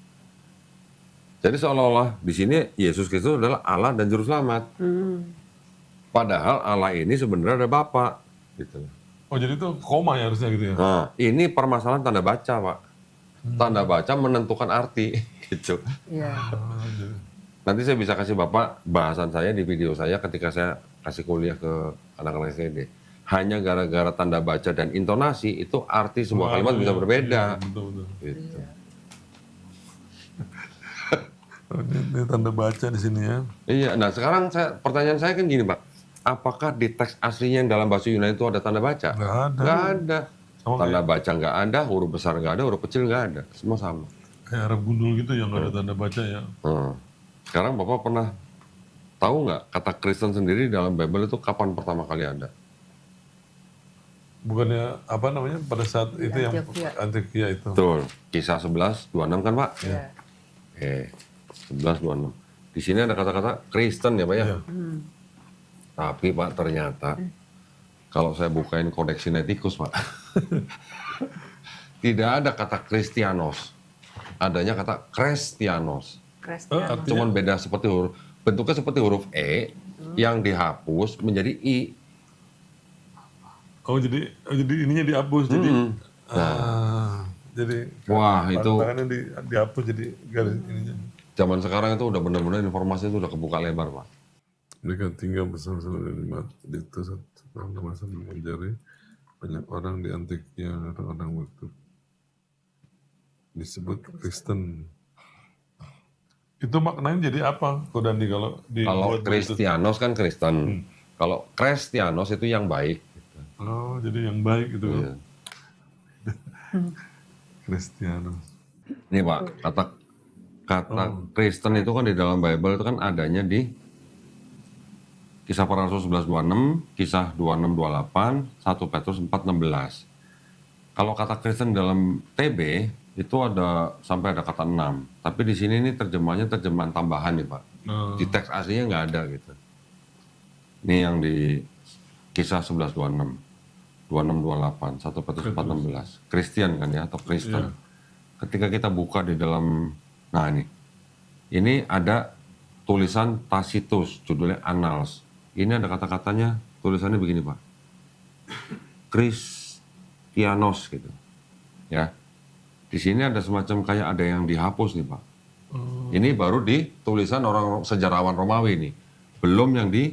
Jadi seolah-olah di sini Yesus Kristus adalah Allah dan juru selamat. Padahal Allah ini sebenarnya ada Bapa gitu. Oh, jadi itu koma ya harusnya gitu ya. Nah, ini permasalahan tanda baca, Pak. Tanda baca menentukan arti gitu. Iya. Nanti saya bisa kasih Bapak bahasan saya di video saya ketika saya kasih kuliah ke anak-anak SD. Hanya gara-gara tanda baca dan intonasi itu arti sebuah kalimat bisa berbeda. Betul. Gitu. Oh, ini tanda baca di sini ya. Iya, nah sekarang pertanyaan saya kan gini Pak, apakah di teks aslinya yang dalam bahasa Yunani itu ada tanda baca? Nggak ada. Nggak ada. Sama Tanda baca nggak ada, huruf besar nggak ada, huruf kecil nggak ada, semua sama. Kayak Arab gundul gitu yang nggak ada tanda baca ya. Sekarang Bapak pernah tahu nggak kata Kristen sendiri dalam Bible itu kapan pertama kali ada? Bukannya apa namanya pada saat itu yang Antioquia. Antioquia itu. Betul, Kisah 11:26 kan Pak? Iya. Oke, 11:26. Di sini ada kata-kata Kristen ya Pak ya? Iya. Tapi Pak ternyata kalau saya bukain kodeks Sinaiticus Pak, tidak ada kata Kristianos, adanya kata Krestianos. Kristen. Cuman beda seperti huruf, bentuknya seperti huruf E yang dihapus menjadi I. Oh jadi ininya dihapus jadi. Jadi Wah itu tangannya dihapus jadi garis ininya. zaman sekarang itu udah benar-benar informasi itu udah kebuka lebar Pak. Mereka tinggal bersama-sama di setelah masa mengajari banyak orang di Antioquia orang waktu disebut Kristen. Itu maknanya jadi apa, Kodandi kalau Kalau dibuat begitu? Kristianos kan Kristen, kalau Krestianos itu yang baik. Oh, jadi yang baik gitu. Iya. Kristianos. Ini Pak, kata Kristen itu kan di dalam Bible itu kan adanya di Kisah Para Rasul 11:26, Kisah 26:28, 1 Petrus 4:16. Kalau kata Kristen dalam TB itu sampai ada kata 6. Tapi di sini ini terjemahannya terjemahan tambahan nih Pak. Di teks aslinya nggak ada gitu. Ini yang di Kisah 11:26, 26:28, 1 Petrus 4:16. Kristen kan ya atau Kristen. Ketika kita buka di dalam, nah ini ada tulisan Tacitus, judulnya Annals. Ini ada kata-katanya, tulisannya begini Pak. Kristianos gitu. Ya. Di sini ada semacam kayak ada yang dihapus nih Pak. Ini baru di tulisan orang sejarawan Romawi nih. Belum yang di,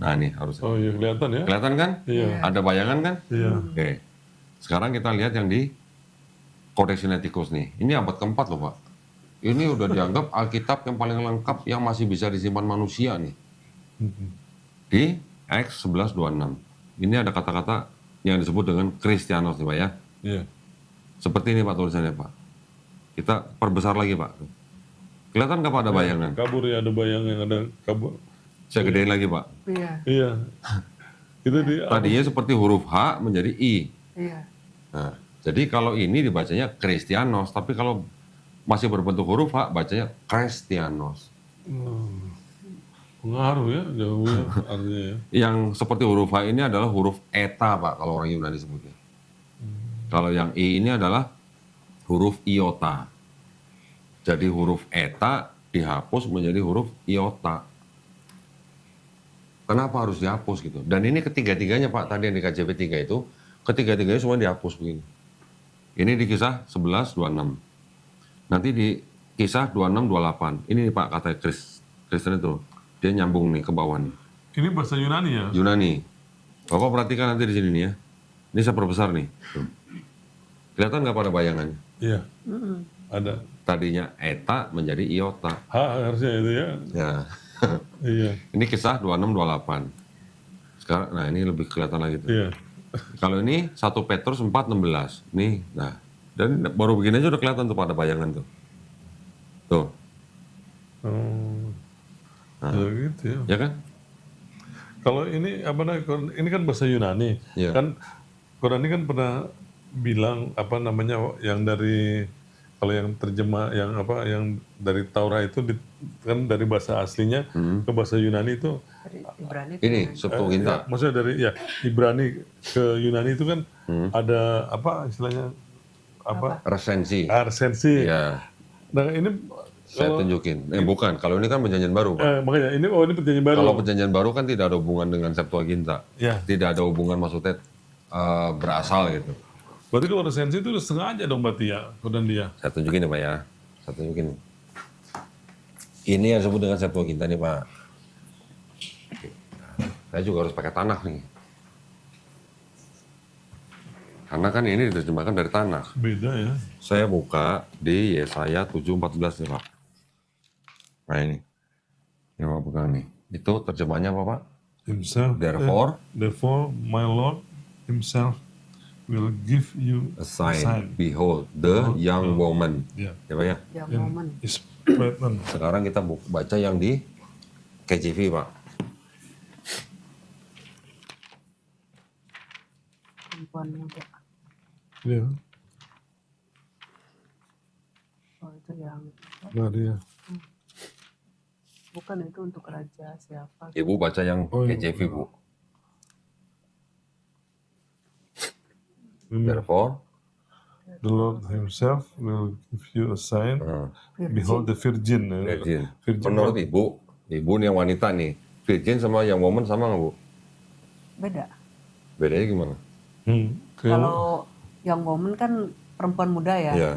nah ini harus. Oh iya kelihatan ya. Kelihatan kan? Iya. Ada bayangan kan? Iya. Oke. Sekarang kita lihat yang di Kodeks Sinaiticus nih. Ini abad keempat loh Pak. Ini udah dianggap Alkitab yang paling lengkap yang masih bisa disimpan manusia nih. Di Acts 11:26. Ini ada kata-kata yang disebut dengan Kristianos nih Pak ya. Iya. Seperti ini Pak tulisannya Pak. Kita perbesar lagi Pak. Kelihatan nggak Pak ada bayangan? Kabur ya, ada bayangan, ada kabur. Saya gedein lagi Pak. Iya. Iya. Itu Tadinya seperti huruf H menjadi I. Iya. Nah, jadi kalau ini dibacanya Kristianos, tapi kalau masih berbentuk huruf H, bacanya Kristianos. pengaruh ya, jauh ya artinya ya. Yang seperti huruf H ini adalah huruf eta Pak, kalau orang Yunani sebutnya. Kalau yang I ini adalah huruf iota. Jadi huruf eta dihapus menjadi huruf iota. Kenapa harus dihapus gitu? Dan ini ketiga-tiganya Pak, tadi yang di KJP 3 itu, ketiga-tiganya semua dihapus begini. Ini di Kisah 11:26. Nanti di Kisah 26:28. Ini nih Pak kata Kristen itu. Dia nyambung nih ke bawah nih. Ini bahasa Yunani ya? Yunani. Bapak perhatikan nanti di sini nih ya. Ini saya perbesar nih. Tuh. Kelihatan nggak pada bayangannya? Iya. Ada. Tadinya eta menjadi iota. Harusnya itu ya. Ya. Iya. Ini Kisah 26:28. Sekarang, nah ini lebih kelihatan lagi tuh. Iya. Kalau ini 1 Petrus 4:16. Nih, nah. Dan baru begini aja udah kelihatan tuh pada bayangan tuh. Tuh. Oh. Ya gitu ya. Ya kan? Kalau ini apa namanya? Ini kan bahasa Yunani. Iya. Kan Quran ini kan pernah bilang apa namanya yang dari kalau yang terjemah yang apa yang dari Taurat itu kan dari bahasa aslinya ke bahasa Yunani itu Dari Ibrani. Ini Septuaginta. maksudnya dari ya Ibrani ke Yunani itu kan ada apa istilahnya apa Resensi. resensi. Ya, Nah ini saya tunjukin. Bukan, kalau ini kan perjanjian baru, Pak. makanya ini ini perjanjian baru. Kalau perjanjian baru kan tidak ada hubungan dengan Septuaginta. Ya. Tidak ada hubungan maksudnya berasal gitu. Berarti kalau resensi itu udah sengaja dong berarti ya dan dia. Saya tunjukin ya Pak ya. Saya tunjukin. Ini yang disebut dengan Septuaginta nih Pak. Saya juga harus pakai tanah nih. Karena kan ini diterjemahkan dari tanah. Beda ya. Saya buka di Yesaya 7:14 nih Pak. Nah ini Bapak pegang nih. Itu terjemahnya apa Pak? Himself. Therefore, Therefore, my Lord Himself will give you a sign. Behold, the young woman. Yeah. Ya Pak ya? Yang And momen. is pregnant. Sekarang kita baca yang di KJV Pak. Perempuan muda. Yeah. Oh itu yang Nah dia. bukan itu untuk raja siapa? Ibu baca yang Oh, iya. KJV Bu. Ini, Therefore, the Lord Himself will give you a sign. Behold the virgin. virgin. Virgin. Menurut ibu nih yang wanita nih, virgin sama yang woman sama nggak Bu? Beda. Bedanya gimana? Kalau yang woman kan perempuan muda ya. Ya,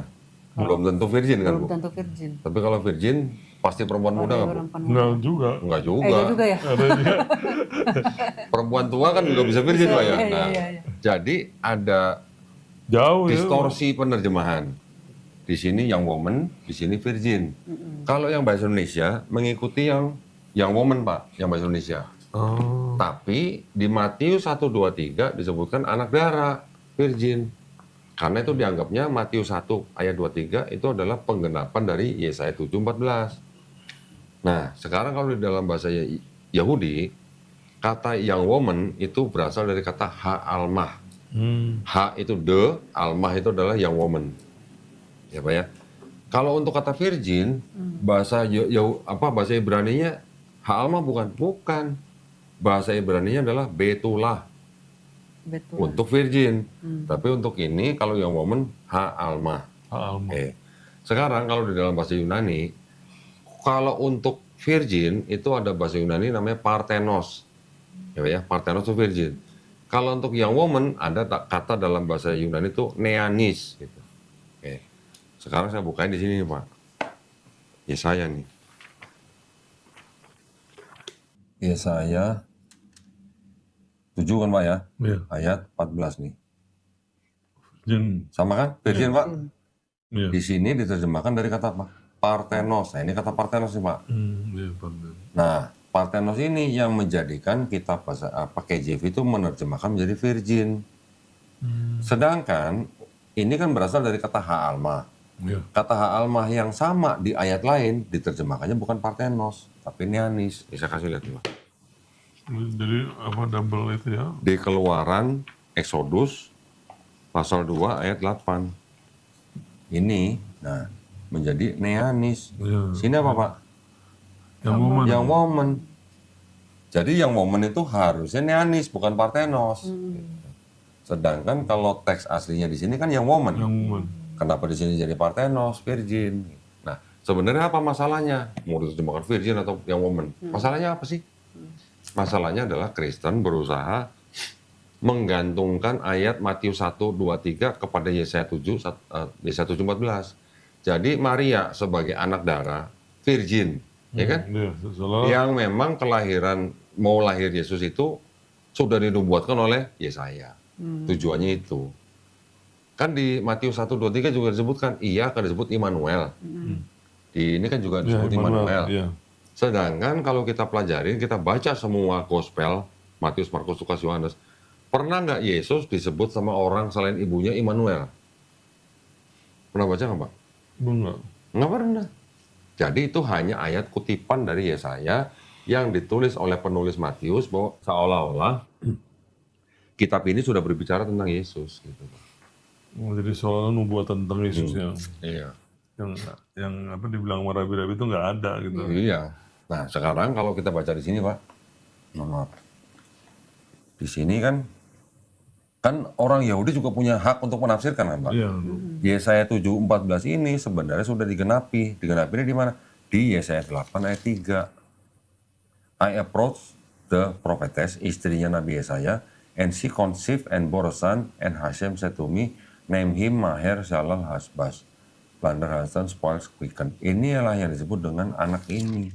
belum tentu virgin kan Belum Bu? tentu virgin. Tapi kalau virgin pasti perempuan muda nggak Bu? Perempuan muda. Enggak juga. Enggak juga. Iya juga ya. Ada juga. Perempuan tua kan juga bisa virgin Pak ya. Iya, Nah, iya, iya. jadi ada Jauh ya. distorsi penerjemahan. Di sini yang woman, di sini virgin. Kalau yang bahasa Indonesia mengikuti yang woman Pak, yang bahasa Indonesia. Oh. Tapi di Matius 1:23 disebutkan anak darah, virgin. Karena itu dianggapnya Matius 1 ayat 23 itu adalah penggenapan dari Yesaya 7:14. Nah, sekarang kalau di dalam bahasa Yahudi, kata yang woman itu berasal dari kata ha-almah. Ha itu the, almah itu adalah yang woman. Ya Pak ya. Kalau untuk kata virgin, bahasa bahasa Ibraninya ha-almah bukan. Bahasa Ibraninya adalah betulah Betul. untuk virgin. Tapi untuk ini kalau yang woman ha-almah. Alma. Sekarang kalau di dalam bahasa Yunani, kalau untuk virgin itu ada bahasa Yunani namanya parthenos. Ya Pak ya, parthenos itu virgin. Kalau untuk yang woman ada kata dalam bahasa Yunani itu neanis gitu. Oke. Sekarang saya bukain di sini nih, Pak. Yesaya nih. Yesaya 7 kan Pak ya? Iya. Ayat 14 nih. Virgin. Sama kan? Virgin Pak? Iya. Di sini diterjemahkan dari kata apa? Parthenos. Nah ini kata Parthenos nih Pak. Iya, benar. Nah, Parthenos ini yang menjadikan kitab bahasa KJV itu menerjemahkan menjadi virgin. Sedangkan ini kan berasal dari kata ha-almah. Iya. Kata ha-almah yang sama di ayat lain diterjemahkannya bukan Parthenos, tapi neanis. Bisa kasih lihat nih Pak. Jadi apa double itu ya? Di Keluaran Exodus pasal 2 ayat 8. Ini nah menjadi neanis. Iya. Sini apa Pak? Yang woman. Yang woman. Jadi yang woman itu harusnya neanis bukan Parthenos. Sedangkan kalau teks aslinya di sini kan yang woman. Yang woman. Kenapa di sini jadi Parthenos, virgin? Nah, sebenarnya apa masalahnya? Mau diterjemahkan virgin atau yang woman? Masalahnya apa sih? Masalahnya adalah Kristen berusaha menggantungkan ayat Matius 1:23 kepada Yesaya 7:14. Jadi Maria sebagai anak darah virgin, ya kan? Iya, salah. Yang memang mau lahir Yesus itu sudah dinubuatkan oleh Yesaya. Tujuannya itu. Kan di Matius 1:23 juga disebutkan, ia akan disebut Immanuel. Di ini kan juga disebut Immanuel. Iya. Sedangkan kalau kita pelajarin, kita baca semua gospel, Matius, Markus, Lukas, Yohanes, pernah nggak Yesus disebut sama orang selain ibunya Immanuel? Pernah baca nggak Pak? Enggak. Nggak pernah. Jadi itu hanya ayat kutipan dari Yesaya yang ditulis oleh penulis Matius bahwa seolah-olah kitab ini sudah berbicara tentang Yesus. Gitu. Jadi soalnya nubuatan tentang Yesus Iya. yang apa dibilang rabi-rabi itu nggak ada gitu. Iya. Nah sekarang kalau kita baca di sini Pak, maaf. Di sini kan orang Yahudi juga punya hak untuk menafsirkan kan Pak? Iya. Yesaya 7:14 ini sebenarnya sudah digenapi. Digenapinya di mana? Di Yesaya 8 ayat 3. I approached the prophetess, istrinya Nabi Yesaya, and she conceived and bore a son, and Hashem said to me, name him Maher Shalal Hasbaz. Plunder Hasan spoils quicken. Inilah yang disebut dengan anak ini.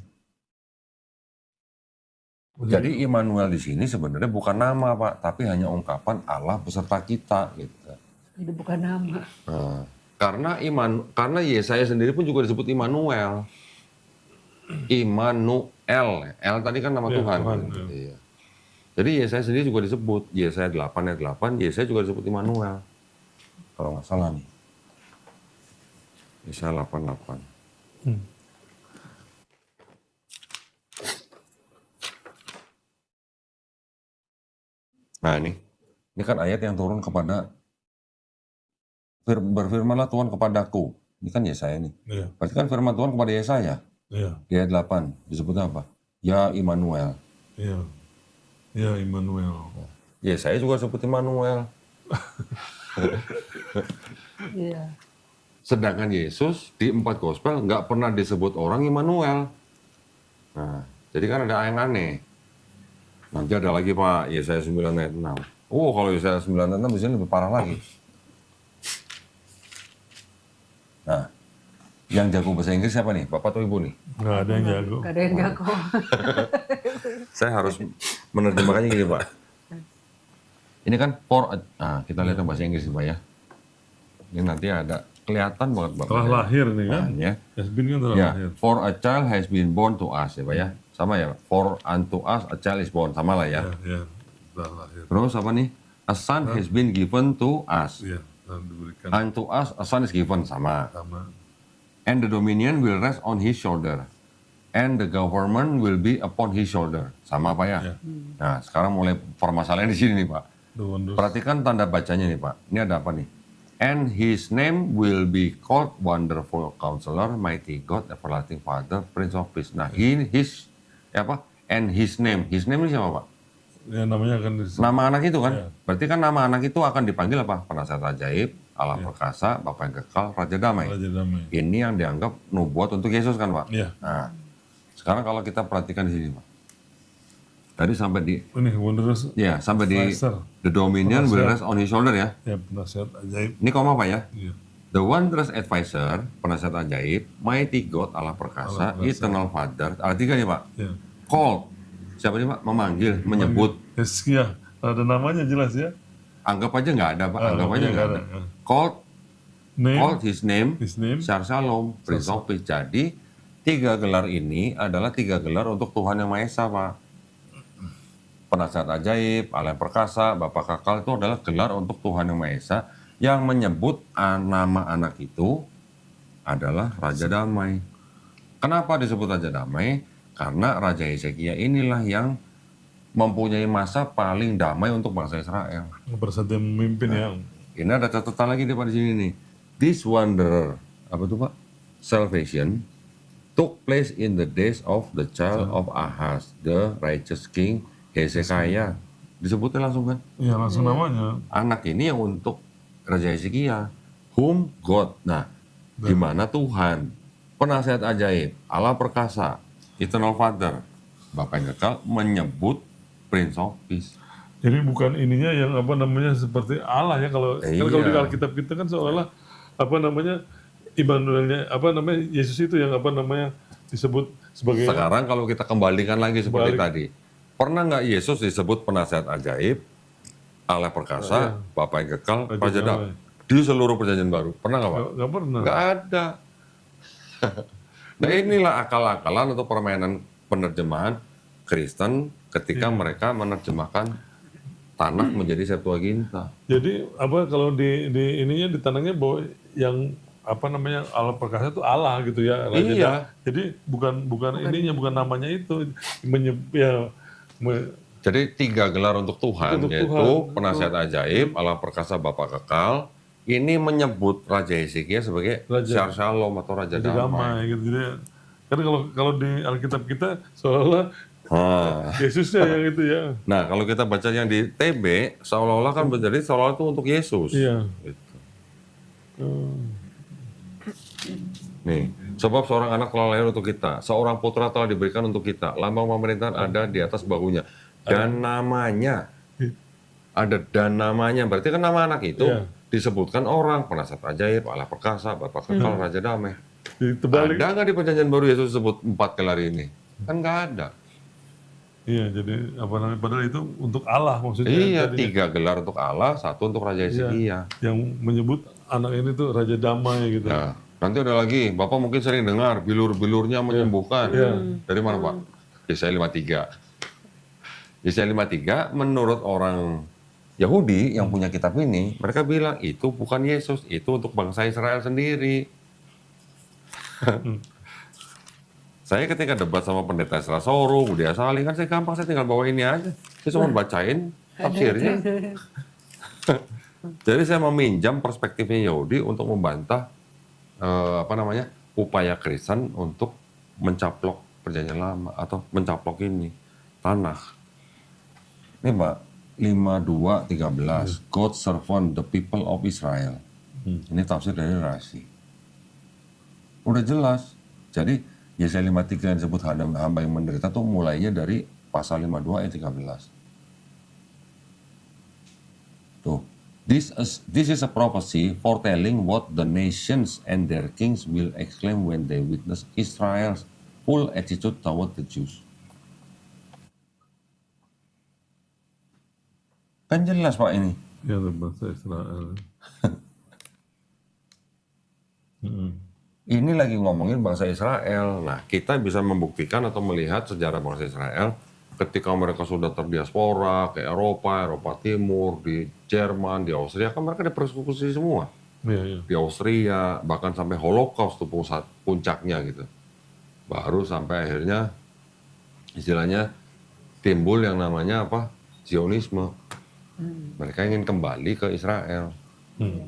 Jadi Immanuel di sini sebenarnya bukan nama Pak, tapi hanya ungkapan Allah beserta kita gitu. Itu bukan nama. Nah, karena Yesaya sendiri pun juga disebut Immanuel. Immanuel. L tadi kan nama Ya, Tuhan. Tuhan, Iya. Jadi Yesaya sendiri juga disebut. Yesaya 8 ayat 8, Yesaya juga disebut Immanuel. Kalau nggak salah nih. Yesaya 8:8. Nah ini kan ayat yang turun kepada berfirmanlah Tuhan kepadaku. Ini kan Yesaya nih. Iya, Berarti kan firman Tuhan kepada Yesaya. iya, Di ayat 8 disebutnya apa? Ya Immanuel. iya. Ya, Immanuel. Yesaya juga disebut Immanuel. Iya. Sedangkan Yesus di 4 gospel nggak pernah disebut orang Immanuel. Nah, jadi kan ada yang aneh. Nanti ada lagi Pak, Yesaya 9 ayat 6. Oh, kalau Yesaya 9 ayat 6 di sini lebih parah lagi. Nah, yang jago bahasa Inggris siapa nih? Bapak atau Ibu nih? Nggak ada yang jago. Gak ada yang jago. Saya harus menerjemahkannya gini Pak. Ini kan kita lihat yang bahasa Inggris Pak ya. Ini nanti ada kelihatan banget Bapak. Telah lahir nih kan? Nah, ya. Yasmin kan telah Ya, lahir. for a child has been born to us ya Pak ya. Sama ya, for unto us a child is born, sama lah ya. Ya, telah lahir. Terus apa nih? A son has been given to us. Iya, dan diberikan Unto us a son is given, sama. sama. And the dominion will rest on his shoulder. And the government will be upon his shoulder. Sama Pak ya? Ya. Nah, sekarang mulai permasalahan di sini nih Pak. The wonders. Perhatikan tanda bacanya nih Pak. Ini ada apa nih? And his name will be called Wonderful Counselor, Mighty God, Everlasting Father, Prince of Peace. Nah, And his name ini siapa Pak? Ya, namanya akan disebut. Nama anak itu kan? Ya. Berarti kan nama anak itu akan dipanggil apa? Penasihat ajaib, Allah perkasa, Bapa yang kekal, Raja damai. Raja damai. Ini yang dianggap nubuat untuk Yesus kan Pak? Iya. Nah, sekarang kalau kita perhatikan di sini Pak. Tadi sampai di Ini wonders. sampai di Advisor. the dominion will rest on his shoulder ya. Ya, penasihat ajaib. Ini koma Pak ya? Iya. The wondrous advisor, penasihat ajaib, mighty God, Allah perkasa, eternal Father. Ada 3 nih Pak. Ya. Called. Siapa nih Pak? Memanggil, menyebut. Heskia. Ada namanya jelas ya. Anggap aja nggak ada Pak. Anggap aja namanya nggak nggak ada. ada. Called Name. his name, His name. Syar Shalom, Prince of Peace. Jadi 3 gelar ini adalah 3 gelar untuk Tuhan Yang Maha Esa Pak. Penasihat ajaib, Allah yang perkasa, Bapa kekal itu adalah gelar untuk Tuhan Yang Maha Esa yang menyebut nama anak itu adalah Raja Damai. Kenapa disebut Raja Damai? Karena Raja Hezekia inilah yang mempunyai masa paling damai untuk bangsa Israel. Bersatu memimpin yang Ini ada catatan lagi di sini nih. This wanderer, apa tuh Pak? Salvation took place in the days of the child of Ahaz, the righteous king Hezekiah. Disebutnya langsung kan? ya langsung namanya. Anak ini yang untuk Raja Hezekia, whom God. Nah, di mana Tuhan, penasihat ajaib, Allah perkasa, eternal Father, Bapa yang kekal menyebut Prince of Peace. Jadi bukan ininya yang apa namanya seperti Allah ya kalau Iya. kan kalau di Alkitab kita kan seolah apa namanya Immanuelnya apa namanya Yesus itu yang apa namanya disebut sebagai Sekarang kalau kita kembalikan lagi seperti tadi, pernah nggak Yesus disebut penasihat ajaib, Allah perkasa, Bapa yang kekal, Raja Raja damai. damai di seluruh perjanjian baru? Pernah nggak Pak? nggak pernah. Nggak ada. Nah inilah akal-akalan atau permainan penerjemahan Kristen ketika mereka menerjemahkan tanah menjadi Septuaginta. Jadi apa kalau di ininya ditanamnya bahwa yang apa namanya Allah perkasa itu Allah gitu ya. Raja Iya. Jadi bukan ininya bukan namanya itu Jadi 3 gelar untuk Tuhan, Untuk yaitu Tuhan. penasihat ajaib, Allah perkasa, Bapa kekal. Ini menyebut Raja Hezekia sebagai Raja. Syar Shalom atau Raja jadi Damai. damai gitu. Jadi karena kalau di Alkitab kita seolah-olah Nah, Yesusnya yang itu ya. nah, kalau kita baca yang di TB, seolah-olah kan menjadi seolah-olah itu untuk Yesus. Iya. Gitu. Nih, sebab seorang anak telah lahir untuk kita, seorang putra telah diberikan untuk kita, lambang pemerintahan ada di atas bahunya, dan namanya, berarti kan nama anak itu Iya. disebutkan orang, penasihat ajaib, Allah perkasa, Bapa kekal, Raja damai. Jadi terbalik. Ada nggak di perjanjian baru Yesus sebut 4 gelar ini? Kan nggak ada. Iya, jadi apa namanya? Padahal itu untuk Allah maksudnya. Iya, tadinya. 3 gelar untuk Allah, 1 untuk Raja Hezekia. Yang menyebut anak ini tuh Raja Damai gitu. Nah, Nanti ada lagi, Bapak mungkin sering dengar bilur-bilurnya menyembuhkan. Dari mana Pak? Yesaya 53. Yesaya 53 menurut orang Yahudi yang punya kitab ini, mereka bilang itu bukan Yesus, itu untuk bangsa Israel sendiri. Saya ketika debat sama pendeta Isra Soru, Budi Asali, kan saya gampang, saya tinggal bawa ini aja. Saya cuma bacain tafsirnya. Jadi saya meminjam perspektifnya Yahudi untuk membantah upaya Kristen untuk mencaplok perjanjian lama atau mencaplok ini tanah. Ini Pak, 52:13, God's servant, the people of Israel. Ini tafsir dari Rashi. Udah jelas. Jadi Yesaya 53 yang disebut hamba yang menderita tuh mulainya dari pasal 52 ayat 13. Tuh. This is a prophecy foretelling what the nations and their kings will exclaim when they witness Israel's full attitude toward the Jews. Kan jelas Pak ini. Ya, bangsa Israel. Ini lagi ngomongin bangsa Israel. Nah, kita bisa membuktikan atau melihat sejarah bangsa Israel ketika mereka sudah terdiaspora ke Eropa, Eropa Timur, di Jerman, di Austria, kan mereka dipersekusi semua. Iya. Di Austria, bahkan sampai Holocaust tuh puncaknya gitu. Baru sampai akhirnya istilahnya timbul yang namanya apa? Zionisme. Mereka ingin kembali ke Israel.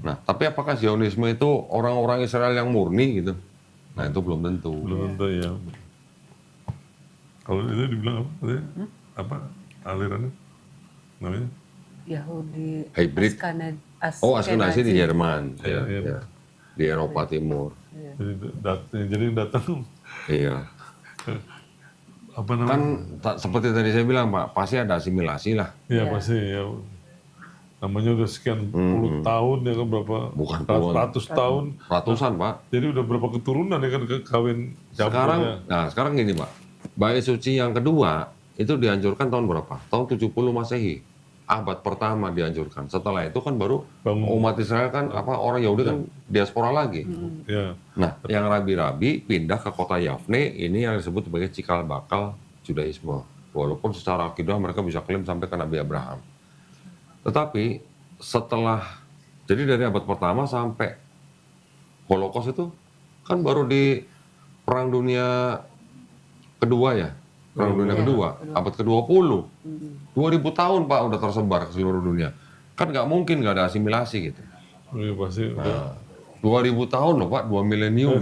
Nah, tapi apakah Zionisme itu orang-orang Israel yang murni gitu? Nah, itu belum tentu. Belum tentu ya. Kalau itu dibilang apa? Katanya, apa alirannya? Namanya? Yahudi Hybrid. Askenazi di Jerman, Iya. ya. Di Eropa Timur. Jadi datang Iya. apa namanya? Kan seperti tadi saya bilang Pak, pasti ada asimilasi lah. Iya pasti ya. Namanya udah sekian puluh tahun ya kan, berapa Bukan puluhan. ratus tahun. Ratusan Pak. Jadi udah berapa keturunan ya kan kawin campurnya. Sekarang gini Pak, Bait Suci yang kedua itu dianjurkan tahun berapa? Tahun 70 Masehi. Abad pertama dianjurkan. Setelah itu kan baru umat Israel kan orang Yahudi kan diaspora lagi. Ya. Nah, yang rabi-rabi pindah ke kota Yafne, ini yang disebut sebagai cikal bakal Judaisme. Walaupun secara akidah mereka bisa klaim sampai ke Nabi Abraham. Tetapi setelah, jadi dari abad pertama sampai Holocaust itu kan baru di Perang Dunia Kedua ya. Perang Dunia Kedua, abad ke-20. 2000 tahun Pak udah tersebar ke seluruh dunia. Kan nggak mungkin nggak ada asimilasi gitu. Iya pasti. Nah, 2000 tahun loh Pak, 2 milenium.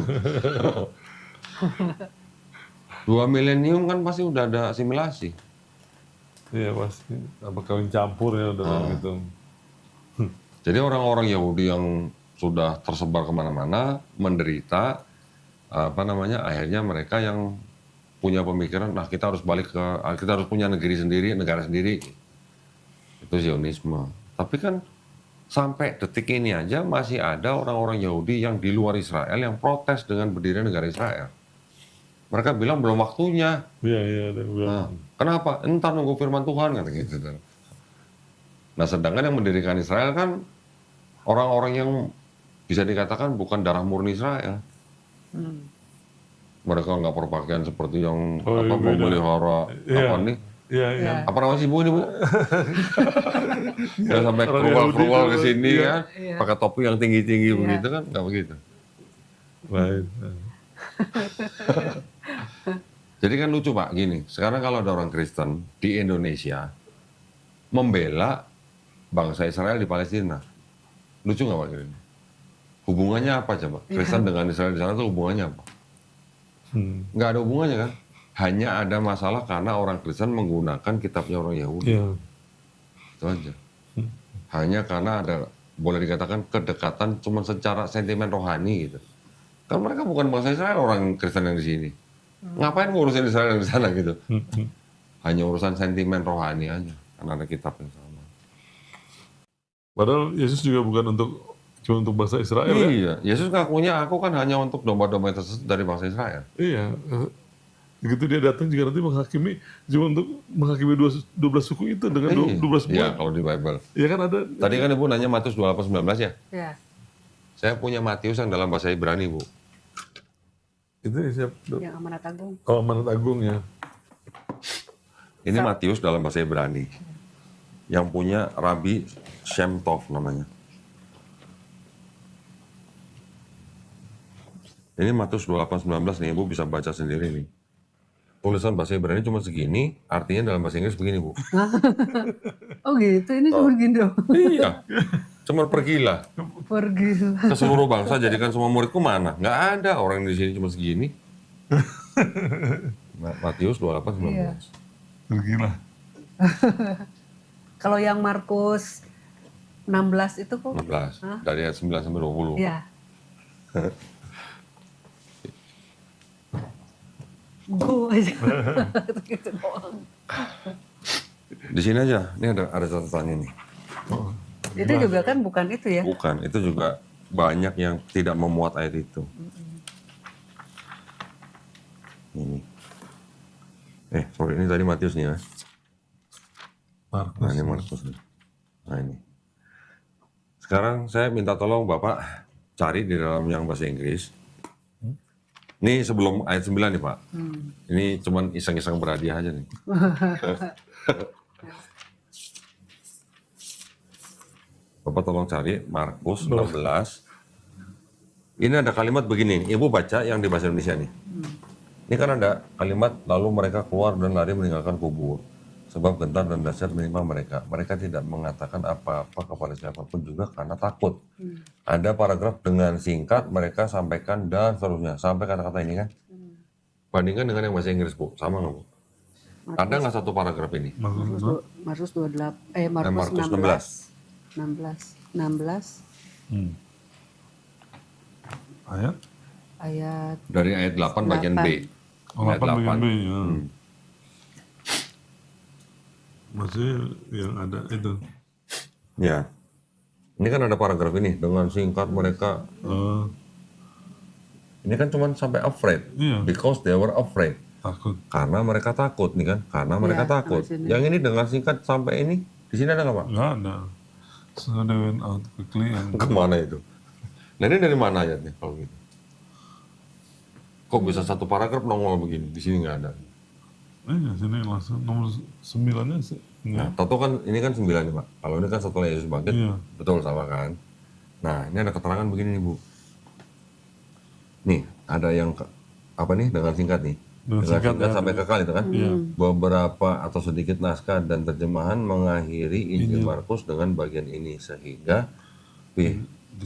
2 milenium kan pasti udah ada asimilasi. Iya pasti. Apa kawin campur ya udah gitu. Jadi orang-orang Yahudi yang sudah tersebar kemana-mana, menderita, akhirnya mereka yang punya pemikiran, nah kita harus kita harus punya negeri sendiri, negara sendiri. Itu Zionisme. Tapi kan sampai detik ini aja masih ada orang-orang Yahudi yang di luar Israel yang protes dengan berdiri negara Israel. Mereka bilang belum waktunya. Iya, ada yang bilang. Nah, kenapa? Entar nunggu firman Tuhan kata gitu. Nah, sedangkan yang mendirikan Israel kan orang-orang yang bisa dikatakan bukan darah murni Israel. Mereka nggak berpakaian seperti yang memelihara apa nih? Iya. Apa namanya sih Bu ini Bu? Ya sampai kerual-kerual ke sini kan, pakai topi yang tinggi-tinggi begitu kan? Nggak begitu. Baik. Jadi kan lucu Pak, gini, sekarang kalau ada orang Kristen di Indonesia membela bangsa Israel di Palestina, lucu nggak Pak? Hubungannya apa coba? Kristen dengan Israel di sana tuh hubungannya apa? Nggak ada hubungannya kan? Hanya ada masalah karena orang Kristen menggunakan kitabnya orang Yahudi. Iya. Itu aja. Hanya karena ada, boleh dikatakan kedekatan cuma secara sentimen rohani gitu. Kan mereka bukan bangsa Israel, orang Kristen yang di sini. Ngapain ngurusin Israel yang di sana gitu? Hanya urusan sentimen rohani aja, karena ada kitab yang sama. Padahal Yesus juga bukan cuma untuk bangsa Israel ya. Iya, Yesus ngakunya aku kan hanya untuk domba-domba yang tersesat dari bangsa Israel. Iya. Begitu dia datang juga nanti cuma untuk menghakimi 12 suku itu dengan 12 buah. Iya, kalau di Bible. Iya kan ada. Tadi kan Ibu nanya Matius 28:19 ya? Iya. Saya punya Matius yang dalam bahasa Ibrani, Bu. Itu siapa? yang Amanat Agung. Oh, Amanat Agung ya. Ini Matius dalam bahasa Ibrani. Yang punya Rabbi Shem Tov namanya. Ini Matius 28:19 nih, Ibu bisa baca sendiri nih. Tulisan bahasa Ibrani cuma segini, artinya dalam bahasa Inggris begini, Bu. Oh gitu, ini cuma gini dong. Iya, cuma pergilah Pergi. ke seluruh bangsa, jadikan semua muridku mana? Nggak ada orang di sini cuma segini. Matius 28:19. Iya. Gila. Kalau yang Markus 16 itu kok? 16, dari ayat 9 sampai 20. Iya. Go aja. Gitu doang. Di sini aja, ini ada catatannya nih. Itu juga kan bukan itu ya? Bukan, itu juga banyak yang tidak memuat ayat itu. Ini. Sorry, ini tadi Matius nih ya. Markus. Nah, ini Markus nih. Nah, ini. Sekarang saya minta tolong Bapak cari di dalam yang bahasa Inggris. Ini sebelum ayat 9 nih, Pak. Ini cuman iseng-iseng berhadiah aja nih. Bapak tolong cari Markus 16. Ini ada kalimat begini, Ibu baca yang di bahasa Indonesia nih. Ini kan ada kalimat, lalu mereka keluar dan lari meninggalkan kubur. Sebab gentar dan dahsyat menimpa mereka. Mereka tidak mengatakan apa-apa kepada siapapun juga karena takut. Ada paragraf dengan singkat, mereka sampaikan dan seterusnya. Sampai kata-kata ini kan. Bandingkan dengan yang bahasa Inggris, Bu. Sama nggak, Bu? Ada nggak satu paragraf ini? Markus 28, Markus 16. Ayat? Ayat Dari ayat 8 bagian B. Oh, Ayat 8 bagian B. Ya. Maksudnya yang ada itu. Ya. Ini kan ada paragraf ini. Dengan singkat mereka. Ini kan cuma sampai afraid. Iya. Because they were afraid. Takut. Karena mereka takut nih kan. Karena mereka takut. sampai sini. Yang ini dengan singkat sampai ini. Di sini ada nggak, Pak? Nggak ada. So they went out quickly and Kemana itu? Nah ini dari mana ayatnya kalau gitu? Kok bisa satu paragraf nongol begini? Di sini nggak ada. sini langsung nomor 9-nya sih. Nah, Toto kan ini kan 9 nih, Pak. Kalau ini kan setelah Yesus bangkit, Iya. betul sama kan? Nah, ini ada keterangan begini nih, Bu. Nih, ada yang apa nih dengan singkat nih? Dengan Dengan singkat, singkat ya. sampai kekal itu kan? Beberapa atau sedikit naskah dan terjemahan mengakhiri Injil Markus dengan bagian ini sehingga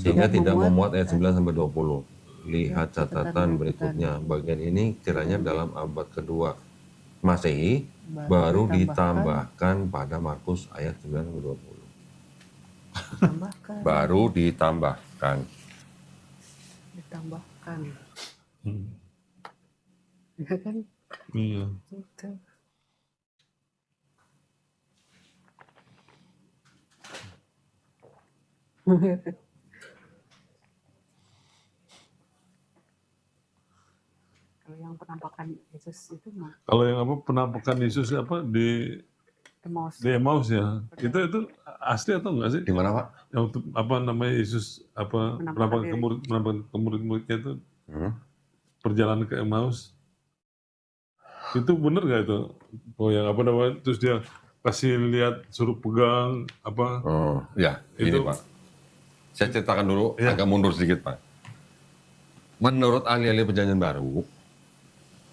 tidak memuat ayat 9 sampai 20. Lihat catatan berikutnya. Bagian ini kiranya dalam abad kedua Masehi baru ditambahkan pada Markus ayat 9 sampai 20. Ditambahkan. Baru ditambahkan. Ya kan? Iya. Gitu. Kalau yang penampakan Yesus itu mah Kalau yang apa penampakan Yesus apa di Emmaus. Emmaus ya. Itu asli atau enggak sih? Di mana, Pak? Yang untuk apa namanya Yesus apa Menampakkan penampakan ke murid-muridnya itu Hmm. perjalanan ke Emmaus. Itu bener nggak itu? Oh yang apa namanya terus dia kasih lihat suruh pegang apa? Oh, ya, ini Itu- Pak. Saya ceritakan dulu, Ya. agak mundur sedikit, Pak. Menurut ahli-ahli perjanjian baru,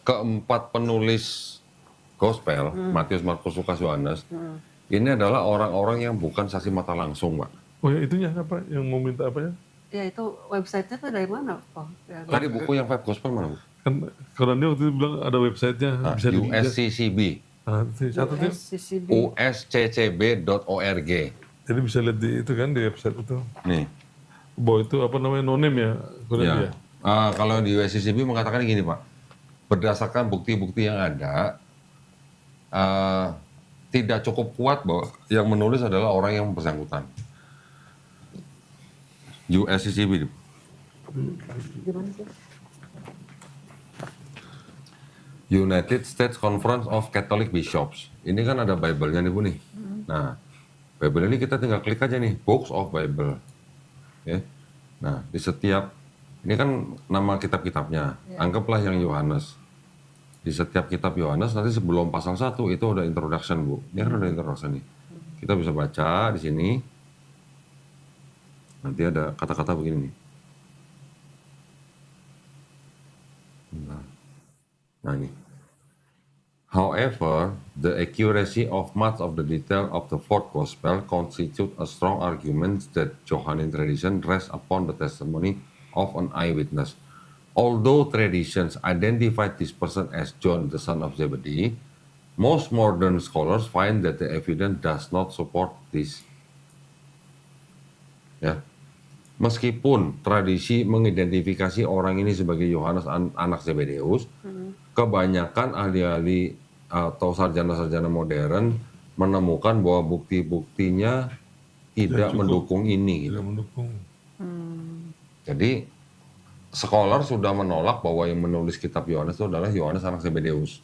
keempat penulis gospel, Matius, Markus, Lukas, Yohanes, ini adalah orang-orang yang bukan saksi mata langsung, Pak. Oh ya itunya apa? Yang mau minta apa ya? Ya itu websitenya tuh dari mana? Oh, ya, Tadi buku yang Five Gospel mana, Bu? Kan karena dia waktu itu bilang ada websitenya bisa dilihat. USCCB, Satunya, USCCB. usccb.org. jadi bisa lihat di itu kan di website itu. Nih, Bahwa itu apa namanya nonim ya? Kurang ya. Kalau di USCCB mengatakan gini, Pak. Berdasarkan bukti-bukti yang ada, tidak cukup kuat bahwa yang menulis adalah orang yang bersangkutan. USCCB. Gimana sih? United States Conference of Catholic Bishops. Ini kan ada Bible-nya nih, Bu nih. Nah, Bible ini kita tinggal klik aja nih, Books of Bible. Ya. Nah, di setiap Ini kan nama kitab-kitabnya. Anggaplah yang Yohanes. Di setiap kitab Yohanes nanti sebelum pasal 1 itu ada introduction, Bu. Ini kan ada introduction nih. Kita bisa baca di sini. Nanti ada kata-kata begini nih. Nah ini. However, the accuracy of much of the detail of the fourth gospel constitute a strong argument that Johannine tradition rests upon the testimony of an eyewitness. Although traditions identify this person as John, the son of Zebedee, most modern scholars find that the evidence does not support this. Ya. Meskipun tradisi mengidentifikasi orang ini sebagai Yohanes anak Zebedeus, kebanyakan ahli-ahli atau sarjana-sarjana modern menemukan bahwa bukti-buktinya tidak mendukung ini. Tidak mendukung. Jadi scholar sudah menolak bahwa yang menulis kitab Yohanes itu adalah Yohanes anak Zebedeus.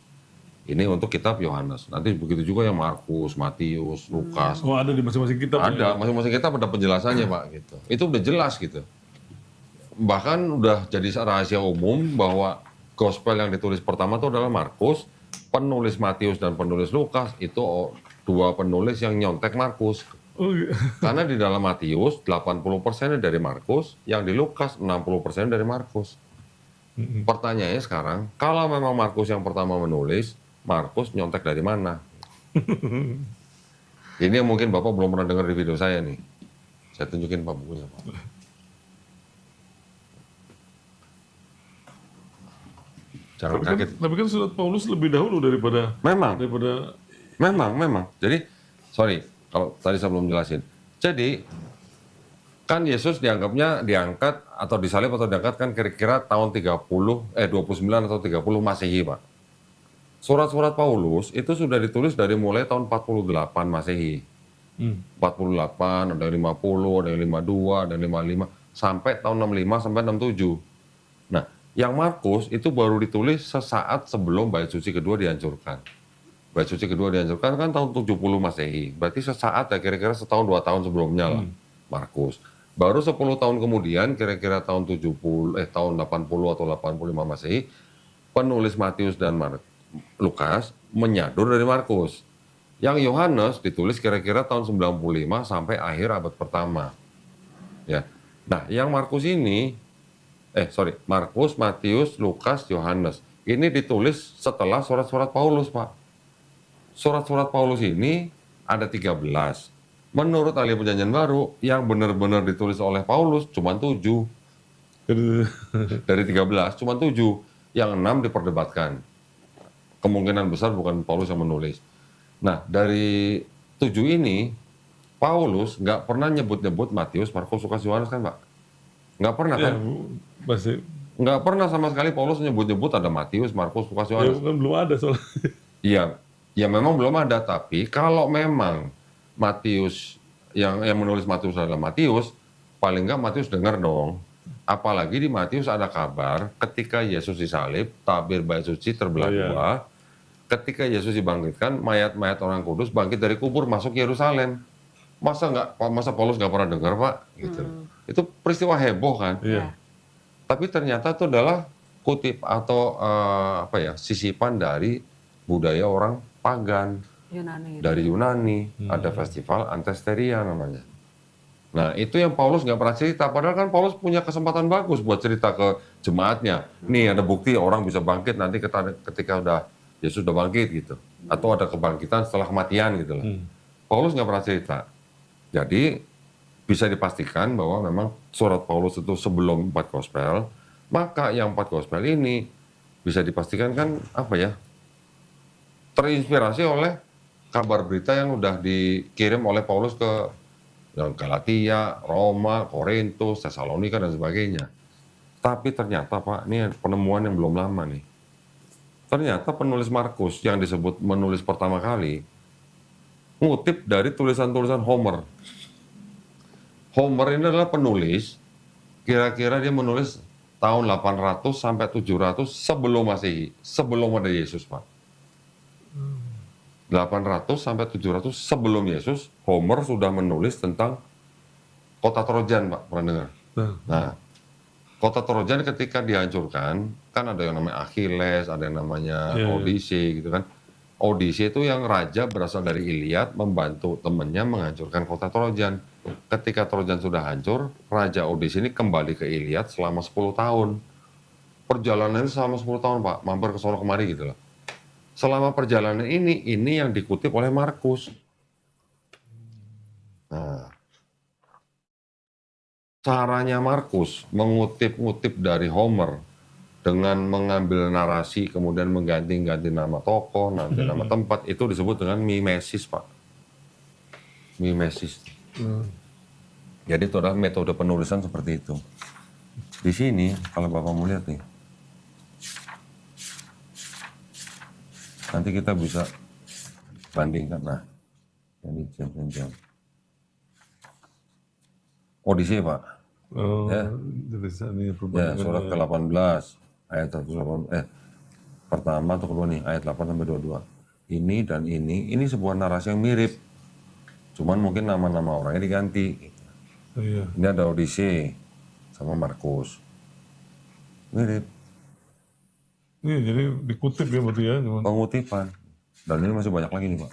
Ini untuk kitab Yohanes. Nanti begitu juga yang Markus, Matius, Lukas. Oh, ada di masing-masing kitab. Ada, masing-masing kitab ada penjelasannya, Pak, gitu. Itu udah jelas gitu. Bahkan udah jadi rahasia umum bahwa gospel yang ditulis pertama itu adalah Markus, penulis Matius dan penulis Lukas itu dua penulis yang nyontek Markus. Oh, iya. Karena di dalam Matius 80% dari Markus, yang di Lukas 60% dari Markus. Pertanyaannya sekarang, kalau memang Markus yang pertama menulis, Markus nyontek dari mana? Ini yang mungkin Bapak belum pernah dengar di video saya nih. Saya tunjukin Pak bukunya, Pak. Jangan kaget. Tapi kan surat Paulus lebih dahulu daripada Memang. daripada Memang. Jadi, sorry, kalau tadi saya belum jelasin. Jadi, kan Yesus diangkat atau disalib atau diangkat kan kira-kira tahun 29 atau 30 Masehi, Pak. Surat-surat Paulus itu sudah ditulis dari mulai tahun 48 Masehi. 48, ada yang 50, ada yang 52, ada yang 55, sampai tahun 65 sampai 67. Nah, yang Markus itu baru ditulis sesaat sebelum Bait Suci kedua dihancurkan. Bait Suci kedua dihancurkan kan tahun 70 Masehi. Berarti sesaat ya kira-kira setahun 2 tahun sebelumnya lah Markus. Baru 10 tahun kemudian kira-kira tahun 80 atau 85 Masehi penulis Matius dan Lukas menyadur dari Markus. Yang Yohanes ditulis kira-kira tahun 95 sampai akhir abad pertama. Ya. Nah, yang Markus ini Markus, Matius, Lukas, Yohanes. Ini ditulis setelah surat-surat Paulus, Pak. Surat-surat Paulus ini ada 13. Menurut ahli perjanjian baru, yang benar-benar ditulis oleh Paulus cuma 7. Dari 13, cuma 7. Yang 6 diperdebatkan. Kemungkinan besar bukan Paulus yang menulis. Nah, dari 7 ini, Paulus nggak pernah nyebut-nyebut Matius, Markus, Lukas, Yohanes kan, Pak? Nggak pernah kan? masih Nggak pernah sama sekali Paulus nyebut-nyebut ada Matius, Markus, Lukas, ya, Yohanes. kan belum ada soalnya. Iya, ya memang belum ada. Tapi kalau memang Matius yang menulis Matius adalah Matius, paling nggak Matius dengar dong. Apalagi di Matius ada kabar ketika Yesus disalib, tabir bait suci terbelah dua. Ketika Yesus dibangkitkan, mayat-mayat orang kudus bangkit dari kubur masuk Yerusalem. Masa Paulus nggak pernah dengar, Pak? Gitu. Itu peristiwa heboh kan? Iya. Tapi ternyata itu adalah kutip atau sisipan dari budaya orang pagan Yunani. dari Yunani. Ada festival Antesteria namanya. Nah, itu yang Paulus nggak pernah cerita. Padahal kan Paulus punya kesempatan bagus buat cerita ke jemaatnya. Nih ada bukti orang bisa bangkit nanti ketika Yesus udah bangkit gitu. Atau ada kebangkitan setelah kematian gitu lah. Paulus nggak pernah cerita. Jadi bisa dipastikan bahwa memang surat Paulus itu sebelum 4 gospel. Maka yang 4 gospel ini bisa dipastikan kan terinspirasi oleh kabar berita yang udah dikirim oleh Paulus ke Galatia, Roma, Korintus, Tesalonika dan sebagainya. Tapi ternyata Pak, ini penemuan yang belum lama nih. Ternyata penulis Markus yang disebut menulis pertama kali ngutip dari tulisan-tulisan Homer. Homer ini adalah penulis, kira-kira dia menulis tahun 800 sampai 700 sebelum Masehi, sebelum ada Yesus, Pak. 800 sampai 700 sebelum Yesus, Homer sudah menulis tentang kota Trojan, Pak, pernah dengar? Nah, Kota Trojan ketika dihancurkan, kan ada yang namanya Achilles, ada yang namanya Iya, iya. Odyssey gitu kan. Odyssey itu yang raja berasal dari Iliad membantu temannya menghancurkan kota Trojan. Ketika Trojan sudah hancur, Raja Odyssey ini kembali ke Iliad selama 10 tahun. Perjalanannya selama 10 tahun, Pak, mampir ke sono kemari gitu loh. Selama perjalanan ini yang dikutip oleh Markus. Nah, caranya Markus mengutip-ngutip dari Homer dengan mengambil narasi kemudian mengganti-ganti nama tokoh, nanti nama tempat, itu disebut dengan mimesis, Pak. Mimesis. Jadi itu adalah metode penulisan seperti itu. Di sini kalau Bapak mau lihat nih, nanti kita bisa bandingkan. Nah, ini jam. Odyssey, Pak. Oh, Ya. dari sana Ya, perbandingan. surat ke-18 ayat 108 pertama atau kedua nih ayat 8 sampai 22. Ini dan ini sebuah narasi yang mirip. Cuman mungkin nama-nama orangnya diganti. Oh, iya. Ini ada Odyssey sama Markus. Mirip Iya, jadi dikutip ya berarti ya. Cuman. pengutipan. Dan ini masih banyak lagi nih, Pak.